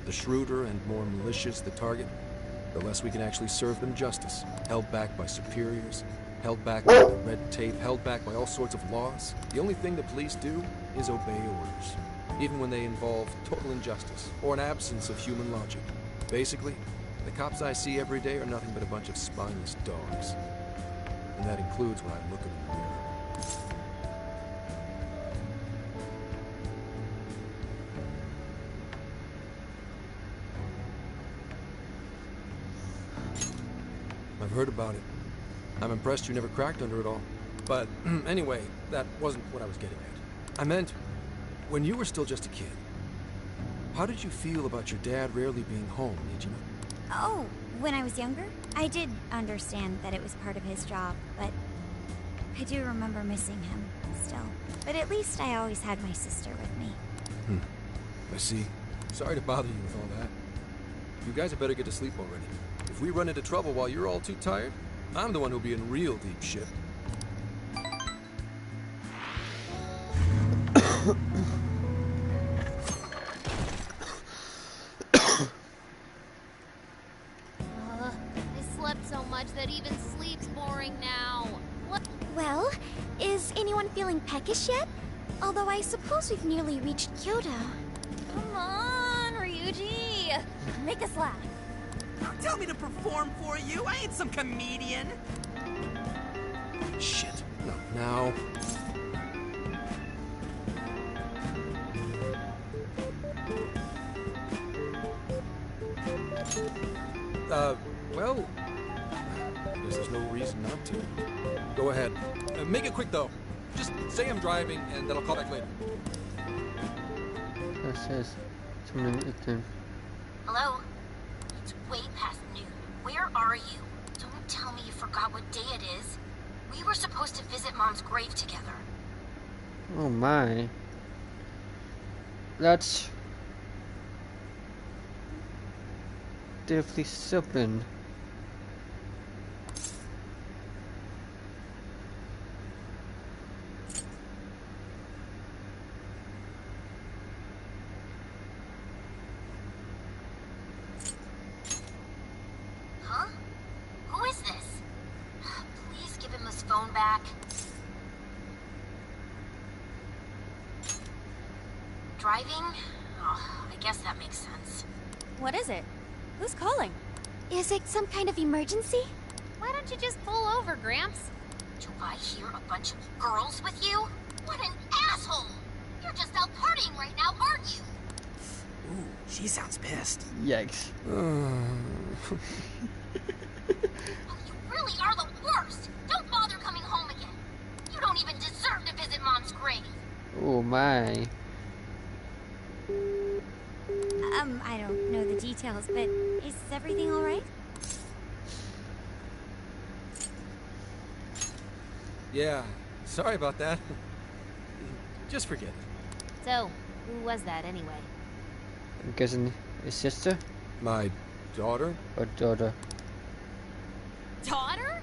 The shrewder and more malicious the target, the less we can actually serve them justice. Held back by superiors, held back by red tape, held back by all sorts of laws. The only thing the police do is obey orders, even when they involve total injustice or an absence of human logic. Basically, the cops I see every day are nothing but a bunch of spineless dogs. And that includes when I look in the mirror. I've heard about it. I'm impressed you never cracked under it all. But anyway, that wasn't what I was getting at. I meant, when you were still just a kid, how did you feel about your dad rarely being home, Nijima? Oh, when I was younger, I did understand that it was part of his job, but I do remember missing him still. But at least I always had my sister with me. I see. Sorry to bother you with all that. You guys had better get to sleep already. If we run into trouble while you're all too tired, I'm the one who'll be in real deep shit. I slept so much that even sleep's boring now. What? Well, is anyone feeling peckish yet? Although I suppose we've nearly reached Kyoto. Come on, Ryuji! Make us laugh. Don't tell me to perform for you. I ain't some comedian. Shit. No, now. Well, I guess there's no reason not to. Go ahead. Make it quick, though. Just say I'm driving, and then I'll call back later. That says something with them. Hello? It's way past noon. Where are you? Don't tell me you forgot what day it is. We were supposed to visit Mom's grave together. Oh my. That's definitely something. Huh? Who is this? Please give him his phone back. Driving? Oh, I guess that makes sense. What is it? Who's calling? Is it some kind of emergency? Why don't you just pull over, Gramps? Do I hear a bunch of girls with you? What an asshole! You're just out partying right now, aren't you? Ooh, she sounds pissed. Yikes. You really are the worst! Don't bother coming home again. You don't even deserve to visit Mom's grave. Oh my. I don't know the details, but is everything all right? Yeah, sorry about that. Just forget it. So, who was that anyway? I'm guessing his sister? My daughter? Or daughter? Daughter?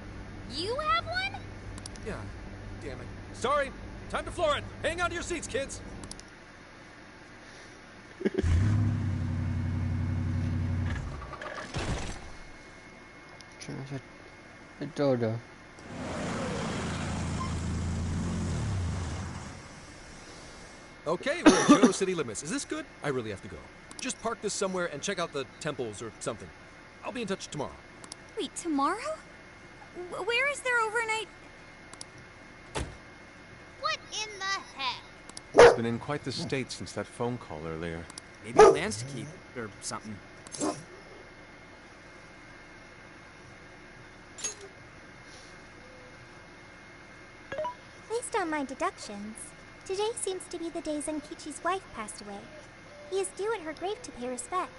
You have one? Yeah, damn it. Sorry, time to floor it. Hang on to your seats, kids. A daughter. Okay, we're at Johto city limits. Is this good? I really have to go. Just park this somewhere and check out the temples or something. I'll be in touch tomorrow. Wait, tomorrow? Where is their overnight? What in the heck? He's been in quite the state since that phone call earlier. Maybe plans to keep, or something. Based on my deductions, today seems to be the day Zenkichi's wife passed away. He is due at her grave to pay respects.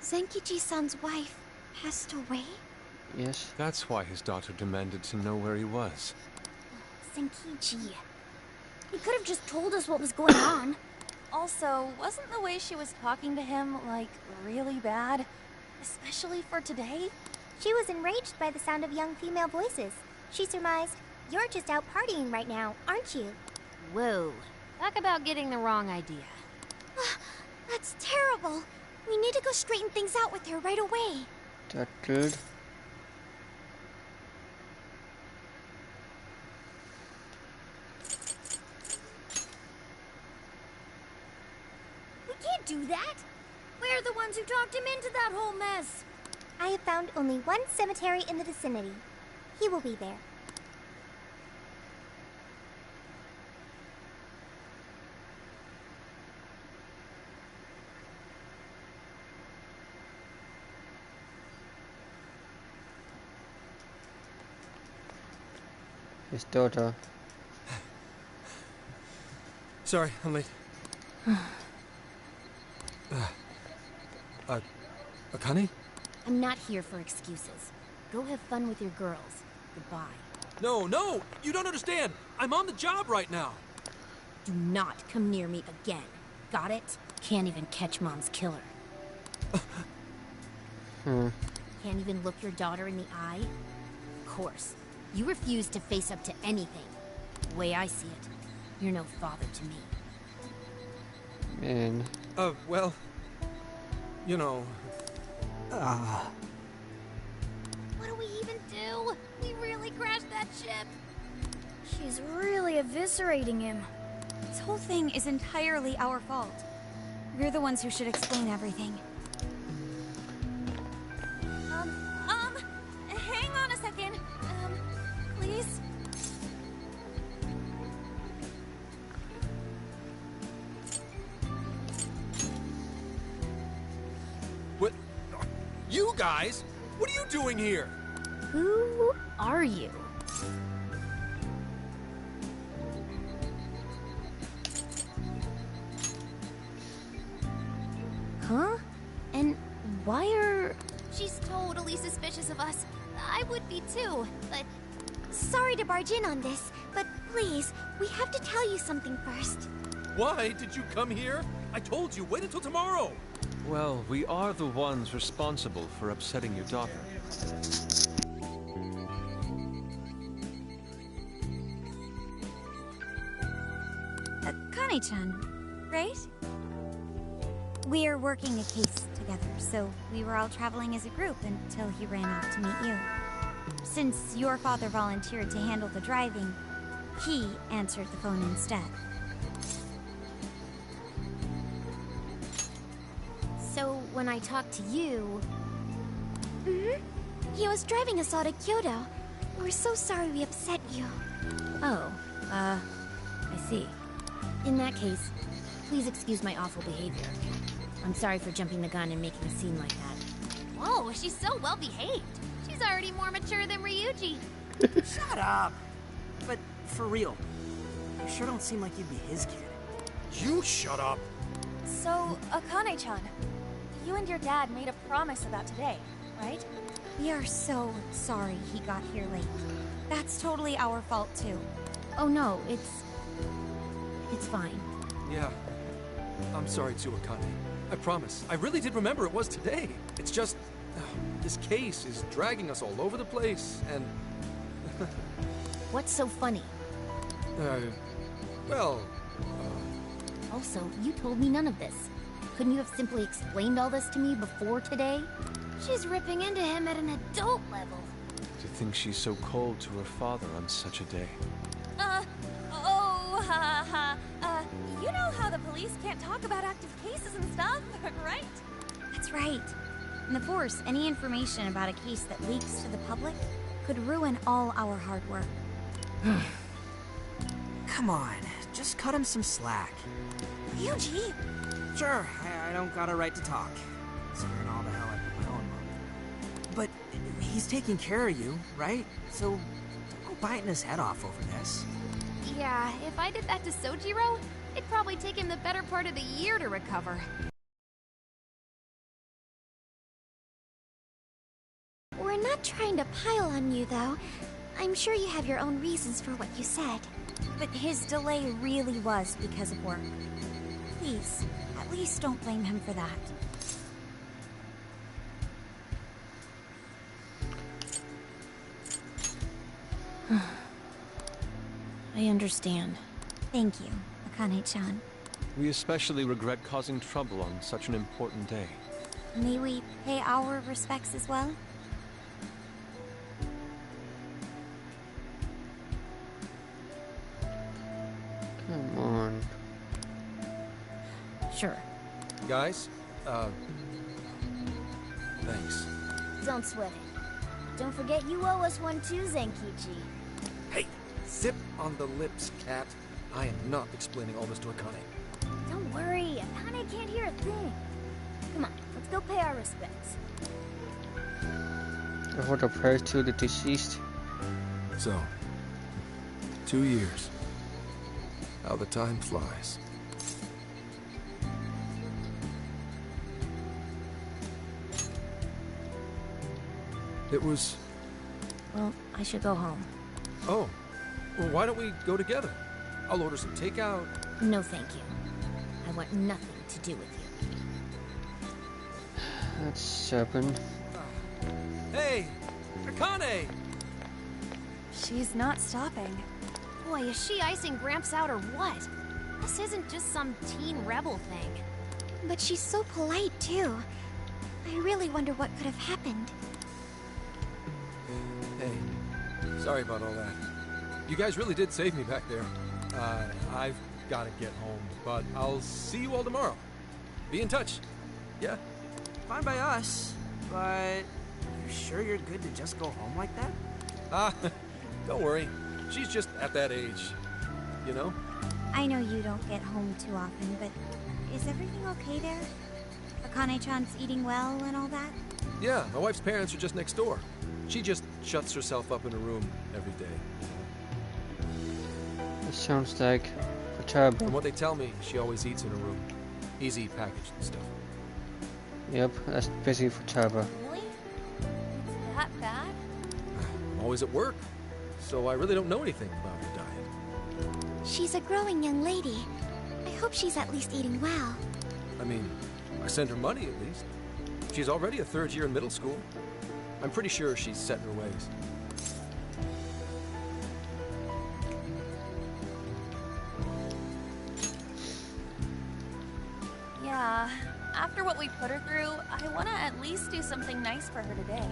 Zenkichi-san's wife passed away? Yes. That's why his daughter demanded to know where he was. Zenkichi. He could have just told us what was going on. Also, wasn't the way she was talking to him, like, really bad? Especially for today? She was enraged by the sound of young female voices. She surmised, "You're just out partying right now, aren't you?" Whoa. Talk about getting the wrong idea. That's terrible. We need to go straighten things out with her right away. That good. We can't do that. We're the ones who talked him into that whole mess. I have found only one cemetery in the vicinity. He will be there. His daughter. Sorry, I'm late. Akane? I'm not here for excuses. Go have fun with your girls. Goodbye. No, you don't understand. I'm on the job right now. Do not come near me again. Got it? Can't even catch Mom's killer. Can't even look your daughter in the eye? Of course. You refuse to face up to anything. The way I see it, you're no father to me. Man. Well, you know... What do we even do? We really crashed that ship. She's really eviscerating him. This whole thing is entirely our fault. We're the ones who should explain everything. Hang on a second. Please? What? You guys? What are you doing here? Who are you? Huh? And why are... She's totally suspicious of us. I would be too, but... Sorry to barge in on this, but please, we have to tell you something first. Why did you come here? I told you, wait until tomorrow. Well, we are the ones responsible for upsetting your daughter. Akane-chan, right? We're working a case together, so we were all traveling as a group until he ran off to meet you. Since your father volunteered to handle the driving, he answered the phone instead. So when I talked to you... He was driving us all to Kyoto. We're so sorry we upset you. Oh, I see. In that case, please excuse my awful behavior. I'm sorry for jumping the gun and making a scene like that. Whoa, she's so well behaved. She's already more mature than Ryuji. Shut up! But for real, you sure don't seem like you'd be his kid. You shut up! So, Akane-chan, you and your dad made a promise about today, right? We are so sorry he got here late. That's totally our fault, too. Oh no, it's fine. Yeah, I'm sorry too, Akane. I promise. I really did remember it was today. It's just... this case is dragging us all over the place, and... What's so funny? Well... Also, you told me none of this. Couldn't you have simply explained all this to me before today? She's ripping into him at an adult level. To think she's so cold to her father on such a day. You know how the police can't talk about active cases and stuff, right? That's right. And of course, any information about a case that leaks to the public could ruin all our hard work. Come on, just cut him some slack. Yuji! Sure, I don't got a right to talk. Scaring all the hell out of my own mom. But he's taking care of you, right? So don't go biting his head off over this. Yeah, if I did that to Sojiro, it'd probably take him the better part of the year to recover. We're not trying to pile on you, though. I'm sure you have your own reasons for what you said. But his delay really was because of work. Please, at least don't blame him for that. I understand. Thank you, Akane-chan. We especially regret causing trouble on such an important day. May we pay our respects as well? Come on. Sure. Guys, thanks. Don't sweat it. Don't forget you owe us one too, Zenkichi. Hey, zip on the lips, cat. I am not explaining all this to Akane. Don't worry, Akane can't hear a thing. Come on, let's go pay our respects. Offer the prayers to the deceased. So, 2 years. How the time flies. It was... Well, I should go home. Oh, well, why don't we go together? I'll order some takeout. No, thank you. I want nothing to do with you. That's 7. Hey, Akane! She's not stopping. Boy, is she icing Gramps out or what? This isn't just some teen rebel thing. But she's so polite, too. I really wonder what could have happened. Hey, sorry about all that. You guys really did save me back there. I've got to get home, but I'll see you all tomorrow. Be in touch. Yeah? Fine by us, but you sure you're good to just go home like that? Don't worry. She's just at that age, you know? I know you don't get home too often, but is everything okay there? Akane-chan's eating well and all that? Yeah, my wife's parents are just next door. She just shuts herself up in a room every day. It sounds like Futaba. From what they tell me, she always eats in her room. Easy packaged and stuff. Yep, that's basically Futaba. Really? It's that bad? I'm always at work, so I really don't know anything about her diet. She's a growing young lady. I hope she's at least eating well. I mean, I send her money at least. She's already a 3rd year in middle school. I'm pretty sure she's set in her ways. Yeah, after what we put her through, I want to at least do something nice for her today.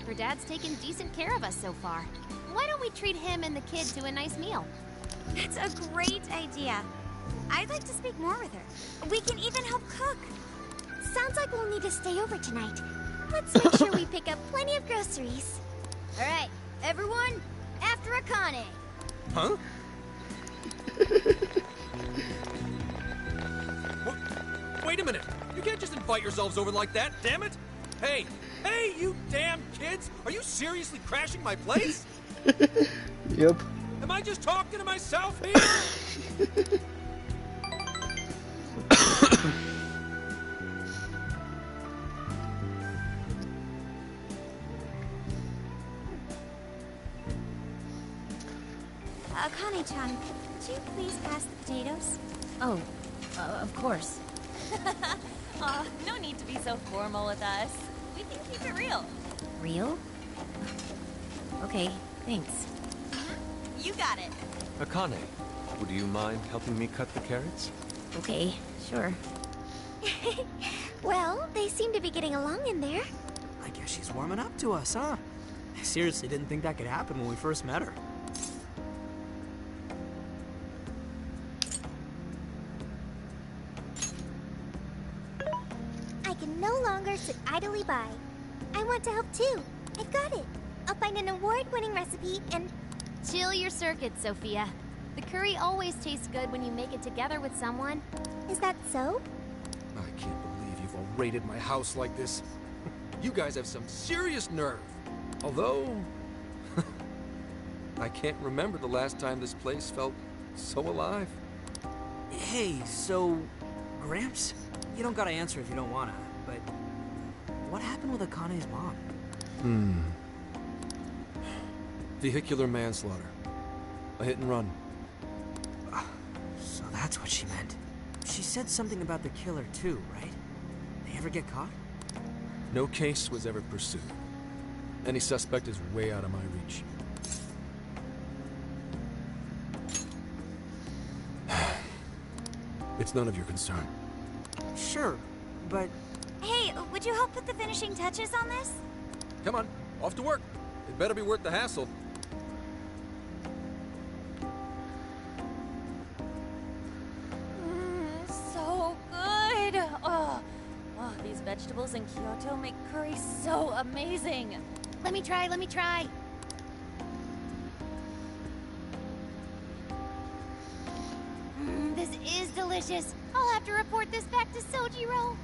Her dad's taken decent care of us so far. Why don't we treat him and the kid to a nice meal? That's a great idea. I'd like to speak more with her. We can even help cook. Sounds like we'll need to stay over tonight. Let's make sure we pick up plenty of groceries. All right, everyone, after Akane. Huh? Wait a minute! You can't just invite yourselves over like that, damn it! Hey! Hey, you damn kids! Are you seriously crashing my place? Yep. Am I just talking to myself here? Akane-chan, could you please pass the potatoes? Oh, of course. No need to be so formal with us. We can keep it real. Real? Okay, thanks. You got it. Akane, would you mind helping me cut the carrots? Okay, sure. Well, they seem to be getting along in there. I guess she's warming up to us, huh? I seriously didn't think that could happen when we first met her. I can no longer sit idly by. I want to help too. I've got it. I'll find an award-winning recipe and... Chill your circuits, Sophia. The curry always tastes good when you make it together with someone. Is that so? I can't believe you've all raided my house like this. You guys have some serious nerve. Although... I can't remember the last time this place felt so alive. Hey, so... Gramps? You don't gotta answer if you don't wanna, but... What happened with Akane's mom? Vehicular manslaughter. A hit and run. So that's what she meant. She said something about the killer too, right? They ever get caught? No case was ever pursued. Any suspect is way out of my reach. It's none of your concern. Sure, but... Hey, would you help put the finishing touches on this? Come on, off to work. It better be worth the hassle. So good! Oh, these vegetables in Kyoto make curry so amazing. Let me try. This is delicious. I'll have to report this back to Sojiro.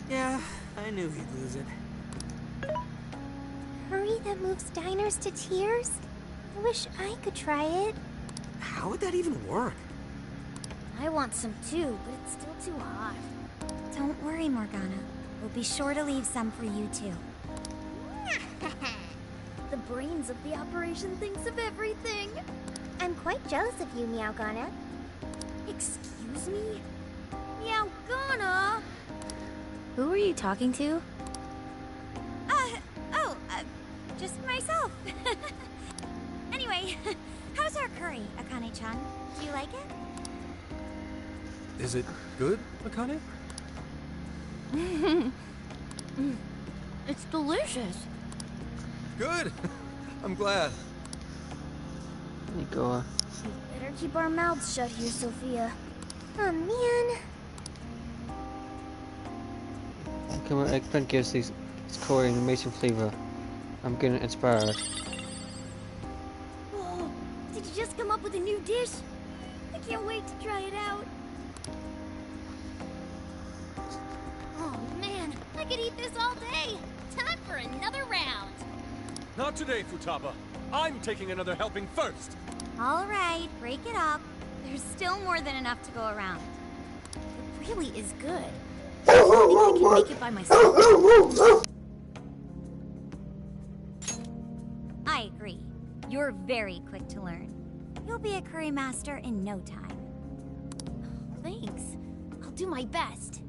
Yeah, I knew he'd lose it. Curry that moves diners to tears? I wish I could try it. How would that even work? I want some too, but it's still too hot. Don't worry, Morgana. We'll be sure to leave some for you too. The brains of the operation thinks of everything. I'm quite jealous of you, Meowgana. Excuse me? Meowgana! Who are you talking to? Just myself. Anyway, how's our curry, Akane-chan? Do you like it? Is it good, Akane? It's delicious. Good! I'm glad. There you go. We better keep our mouths shut here, Sophia. Oh, man. Come on, eggplant gives this curry an amazing flavor. I'm getting inspired. Oh, did you just come up with a new dish? I can't wait to try it out. Oh man, I could eat this all day. Time for another round. Not today, Futaba. I'm taking another helping first. All right, break it up. There's still more than enough to go around. It really is good. I think I can make it by myself. I agree. You're very quick to learn. You'll be a curry master in no time. Thanks. I'll do my best.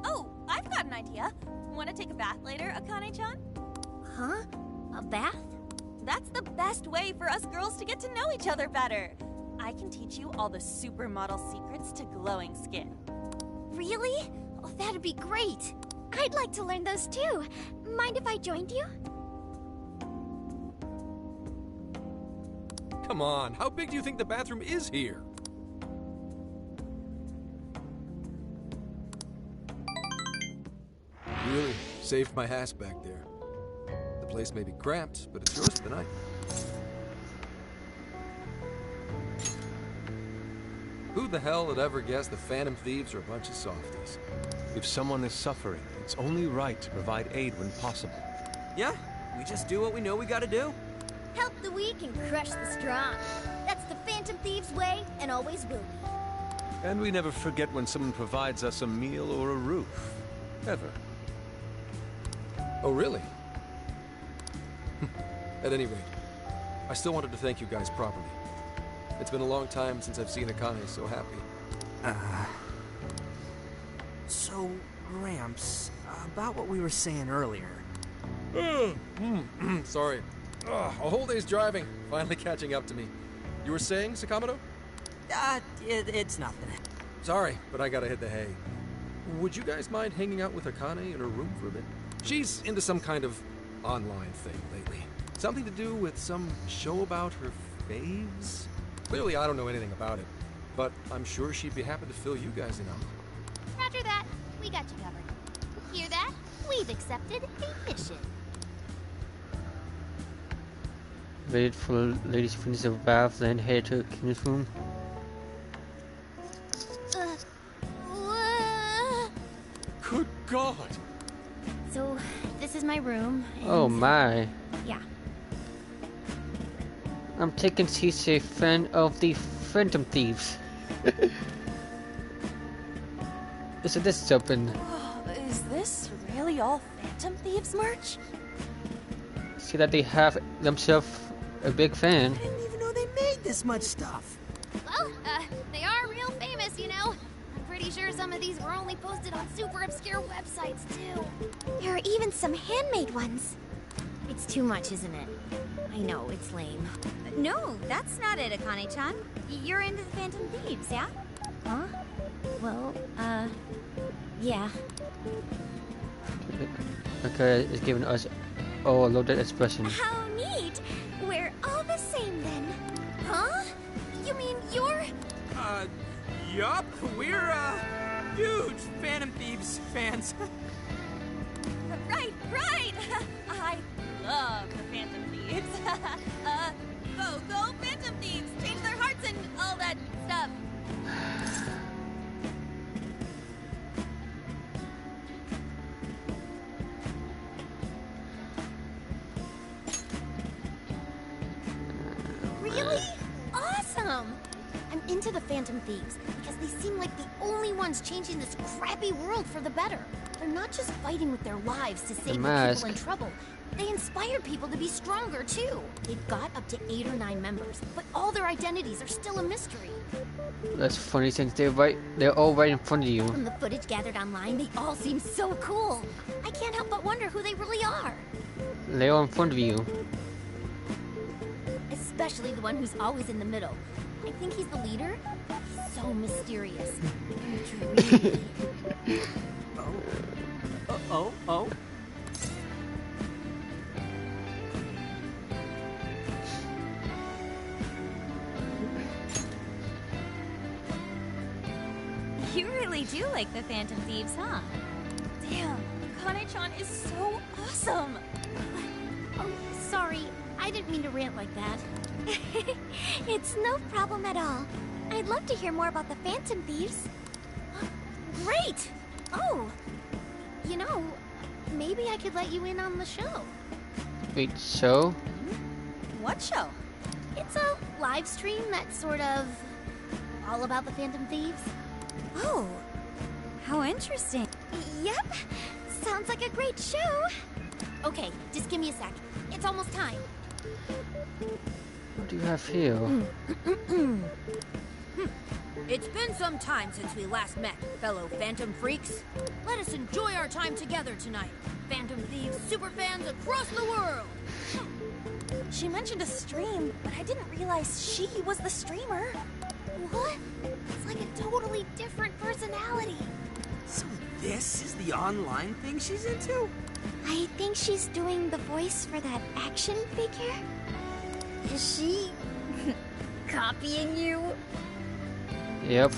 Oh, I've got an idea. Want to take a bath later, Akane-chan? Huh? A bath? That's the best way for us girls to get to know each other better. I can teach you all the supermodel secrets to glowing skin. Really? Oh, that'd be great. I'd like to learn those too. Mind if I joined you? Come on, how big do you think the bathroom is here? You really saved my ass back there. The place may be cramped, but it's yours for the night. Who the hell would ever guess the Phantom Thieves are a bunch of softies? If someone is suffering, it's only right to provide aid when possible. Yeah, we just do what we know we gotta do. Help the weak and crush the strong. That's the Phantom Thieves' way, and always will be. And we never forget when someone provides us a meal or a roof. Ever. Oh, really? At any rate, I still wanted to thank you guys properly. It's been a long time since I've seen Akane so happy. So, Gramps, about what we were saying earlier. Sorry. A whole day's driving, finally catching up to me. You were saying, Sakamoto? It's nothing. Sorry, but I gotta hit the hay. Would you guys mind hanging out with Akane in her room for a bit? She's into some kind of online thing lately. Something to do with some show about her faves? Clearly, I don't know anything about it. but I'm sure she'd be happy to fill you guys in on it. Roger that. We got you covered. Hear that? We've accepted a mission. Waited for ladies to finish their bath, then head to King's room. Good God! So, this is my room. Oh my. Yeah. I'm taking she's a fan of the Phantom Thieves. So this is open. Is this really all Phantom Thieves merch? See that they have themselves a big fan. I didn't even know they made this much stuff. Well, they are real famous, you know. I'm pretty sure some of these were only posted on super obscure websites, too. There are even some handmade ones. It's too much, isn't it? I know, it's lame. No, that's not it, Akane-chan. You're into the Phantom Thieves, yeah? Huh? Well, yeah. Okay, it's giving us a loaded expression. How neat! We're all the same then. Huh? You mean you're... Yup. We're, huge Phantom Thieves fans. Right! I love the Phantom Thieves. Go Phantom Thieves! Change their hearts and all that stuff. Really? Awesome! I'm into the Phantom Thieves because they seem like the only ones changing this crappy world for the better. They're not just fighting with their lives to save the people in trouble. They inspire people to be stronger, too. They've got up to 8 or 9 members, but all their identities are still a mystery. That's funny since they're all right in front of you. From the footage gathered online, they all seem so cool. I can't help but wonder who they really are. They're all in front of you. Especially the one who's always in the middle. I think he's the leader. He's so mysterious. Oh. You really do like the Phantom Thieves, huh? Damn, Akane-chan is so awesome. Oh, sorry. I didn't mean to rant like that. It's no problem at all. I'd love to hear more about the Phantom Thieves. Great! Oh, you know, maybe I could let you in on the show. Wait, show? What show? It's a live stream that's sort of all about the Phantom Thieves. Oh, how interesting. Yep, sounds like a great show. Okay, just give me a sec. It's almost time. What do you have here? It's been some time since we last met, fellow Phantom Freaks. Let us enjoy our time together tonight. Phantom Thieves superfans across the world. She mentioned a stream, but I didn't realize she was the streamer. What? It's like a totally different personality. So this is the online thing she's into? I think she's doing the voice for that action figure. Is she copying you? Yep.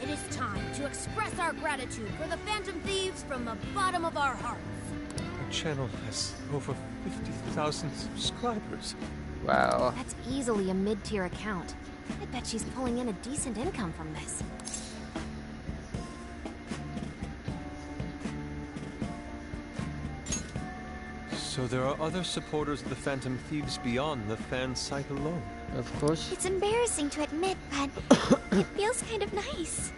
It is time to express our gratitude for the Phantom Thieves from the bottom of our hearts. Our channel has over 50,000 subscribers. Wow. That's easily a mid-tier account. I bet she's pulling in a decent income from this. So there are other supporters of the Phantom Thieves beyond the fan site alone. Of course. It's embarrassing to admit, but it feels kind of nice.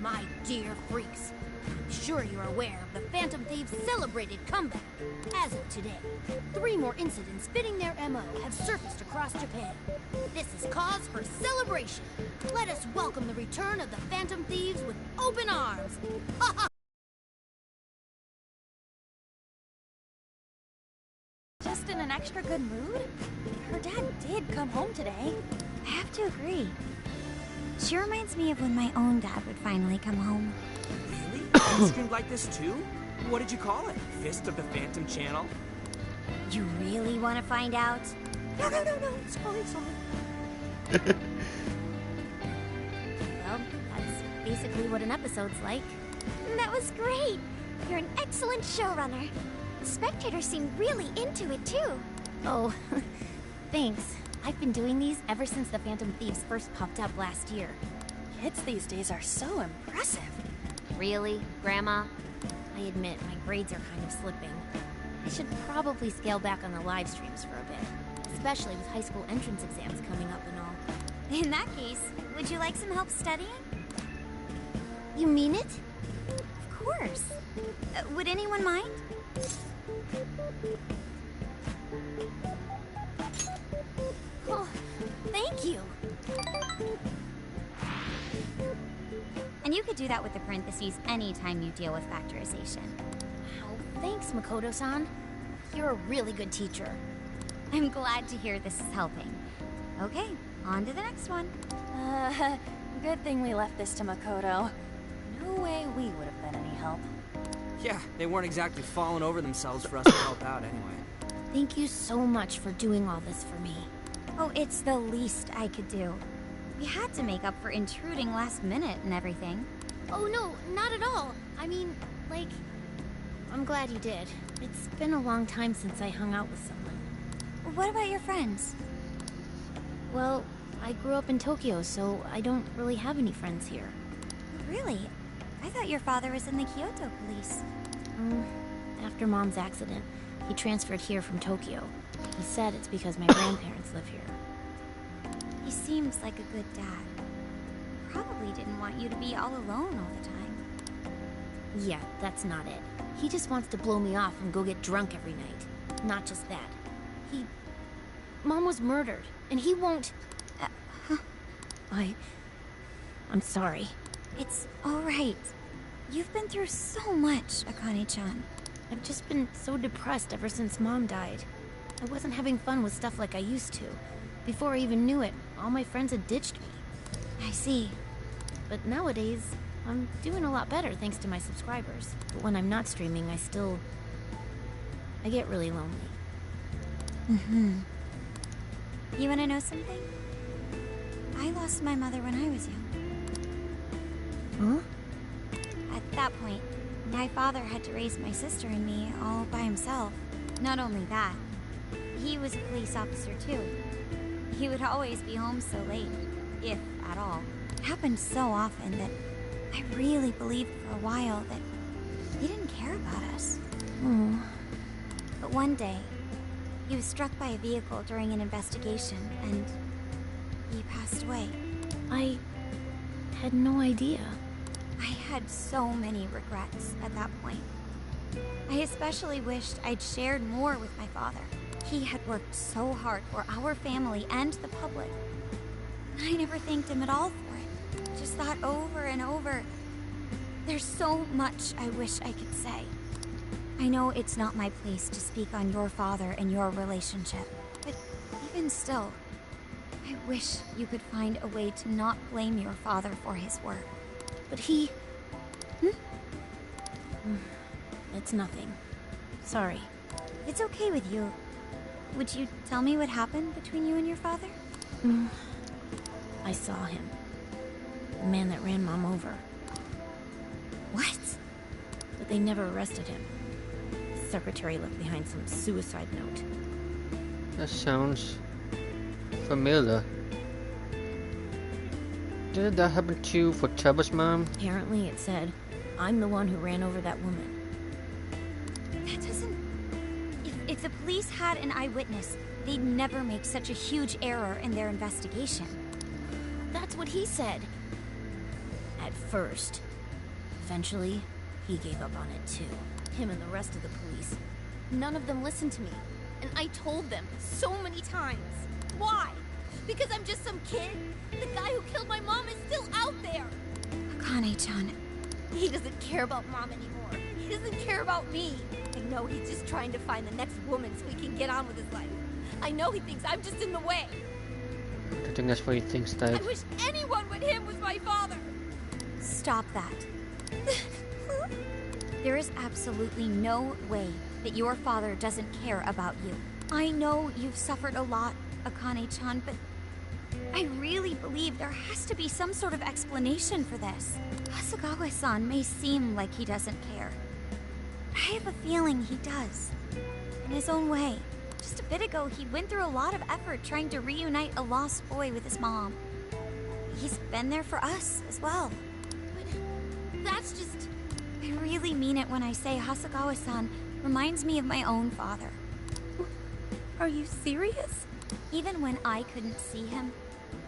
My dear freaks, I'm sure you're aware of the Phantom Thieves' celebrated comeback. As of today, 3 more incidents fitting their MO have surfaced across Japan. This is cause for celebration. Let us welcome the return of the Phantom Thieves with open arms. Ha ha! Just in an extra good mood? Her dad did come home today. I have to agree. She reminds me of when my own dad would finally come home. Really? You streamed like this too? What did you call it? Fist of the Phantom Channel? You really want to find out? No, it's fine. Well, that's basically what an episode's like. That was great! You're an excellent showrunner. The spectators seem really into it, too. Oh, thanks. I've been doing these ever since the Phantom Thieves first popped up last year. Kids these days are so impressive. Really, Grandma? I admit, my grades are kind of slipping. I should probably scale back on the live streams for a bit, especially with high school entrance exams coming up and all. In that case, would you like some help studying? You mean it? Of course. Would anyone mind? Oh, thank you. And you could do that with the parentheses anytime you deal with factorization. Wow, thanks, Makoto-san. You're a really good teacher. I'm glad to hear this is helping. Okay, on to the next one. Good thing we left this to Makoto. No way we would have been any help. Yeah, they weren't exactly falling over themselves for us to help out anyway. Thank you so much for doing all this for me. Oh, it's the least I could do. We had to make up for intruding last minute and everything. Oh no, not at all. I mean, like, I'm glad you did. It's been a long time since I hung out with someone. What about your friends? Well, I grew up in Tokyo, so I don't really have any friends here. Really? I thought your father was in the Kyoto police. After Mom's accident, he transferred here from Tokyo. He said it's because my grandparents live here. He seems like a good dad. Probably didn't want you to be all alone all the time. Yeah, that's not it. He just wants to blow me off and go get drunk every night. Not just that. Mom was murdered, and he won't... I'm sorry. It's alright. You've been through so much, Akane-chan. I've just been so depressed ever since Mom died. I wasn't having fun with stuff like I used to. Before I even knew it, all my friends had ditched me. I see. But nowadays, I'm doing a lot better thanks to my subscribers. But when I'm not streaming, I get really lonely. Mm-hmm. You wanna know something? I lost my mother when I was young. Huh? At that point, my father had to raise my sister and me all by himself. Not only that, he was a police officer too. He would always be home so late, if at all. It happened so often that I really believed for a while that he didn't care about us. Oh. But one day, he was struck by a vehicle during an investigation, and he passed away. I had no idea. I had so many regrets at that point. I especially wished I'd shared more with my father. He had worked so hard for our family and the public. I never thanked him at all for it. Just thought over and over, there's so much I wish I could say. I know it's not my place to speak on your father and your relationship, but even still, I wish you could find a way to not blame your father for his work. But he... It's nothing. Sorry. It's okay with you. Would you tell me what happened between you and your father? I saw him. The man that ran Mom over. What? But they never arrested him. The secretary left behind some suicide note. That sounds familiar. Didn't that happen to you for Taba's mom? Apparently it said, I'm the one who ran over that woman. That doesn't... If the police had an eyewitness, they'd never make such a huge error in their investigation. That's what he said. At first. Eventually, he gave up on it too. Him and the rest of the police. None of them listened to me. And I told them so many times. Why? Because I'm just some kid? The guy who killed my mom is still out there! Akane-chan. He doesn't care about Mom anymore. He doesn't care about me. I know he's just trying to find the next woman so he can get on with his life. I know he thinks I'm just in the way. I think that's what he thinks, that. I wish anyone but him was my father! Stop that. There is absolutely no way that your father doesn't care about you. I know you've suffered a lot, Akane-chan, but I really believe there has to be some sort of explanation for this. Hasegawa-san may seem like he doesn't care. I have a feeling he does. In his own way. Just a bit ago, he went through a lot of effort trying to reunite a lost boy with his mom. He's been there for us as well. But that's just... I really mean it when I say Hasegawa-san reminds me of my own father. Are you serious? Even when I couldn't see him,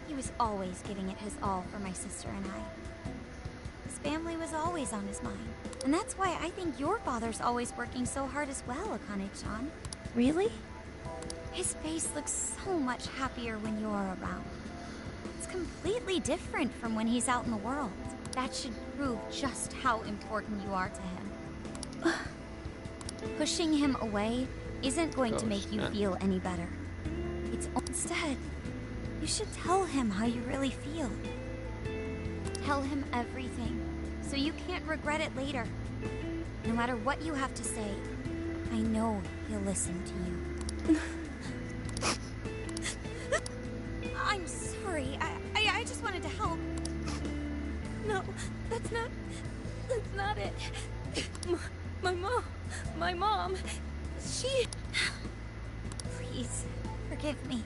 he was always giving it his all for my sister and I. His family was always on his mind. And that's why I think your father's always working so hard as well, Akane-chan. Really? His face looks so much happier when you're around. It's completely different from when he's out in the world. That should prove just how important you are to him. Pushing him away isn't going to make you feel any better. Instead, you should tell him how you really feel. Tell him everything, so you can't regret it later. No matter what you have to say, I know he'll listen to you. I'm sorry. I just wanted to help. No, that's not it. My mom, she... Please, forgive me.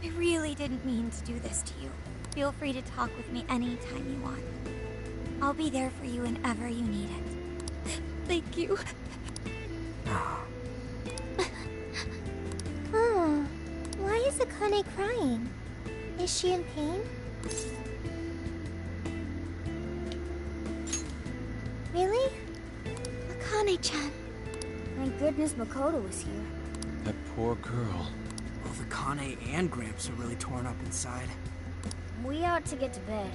I really didn't mean to do this to you. Feel free to talk with me anytime you want. I'll be there for you whenever you need it. Thank you. Oh, why is Akane crying? Is she in pain? Really? Akane-chan. Thank goodness Makoto was here. That poor girl. Both Akane and Gramps are really torn up inside. We ought to get to bed.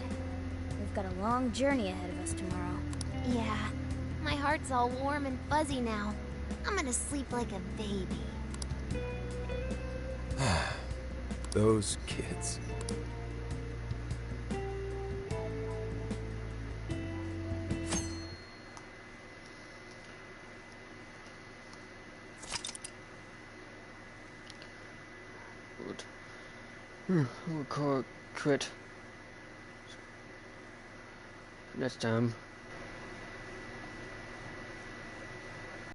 We've got a long journey ahead of us tomorrow. Yeah, my heart's all warm and fuzzy now. I'm gonna sleep like a baby. Those kids. We'll call it quit. Next time.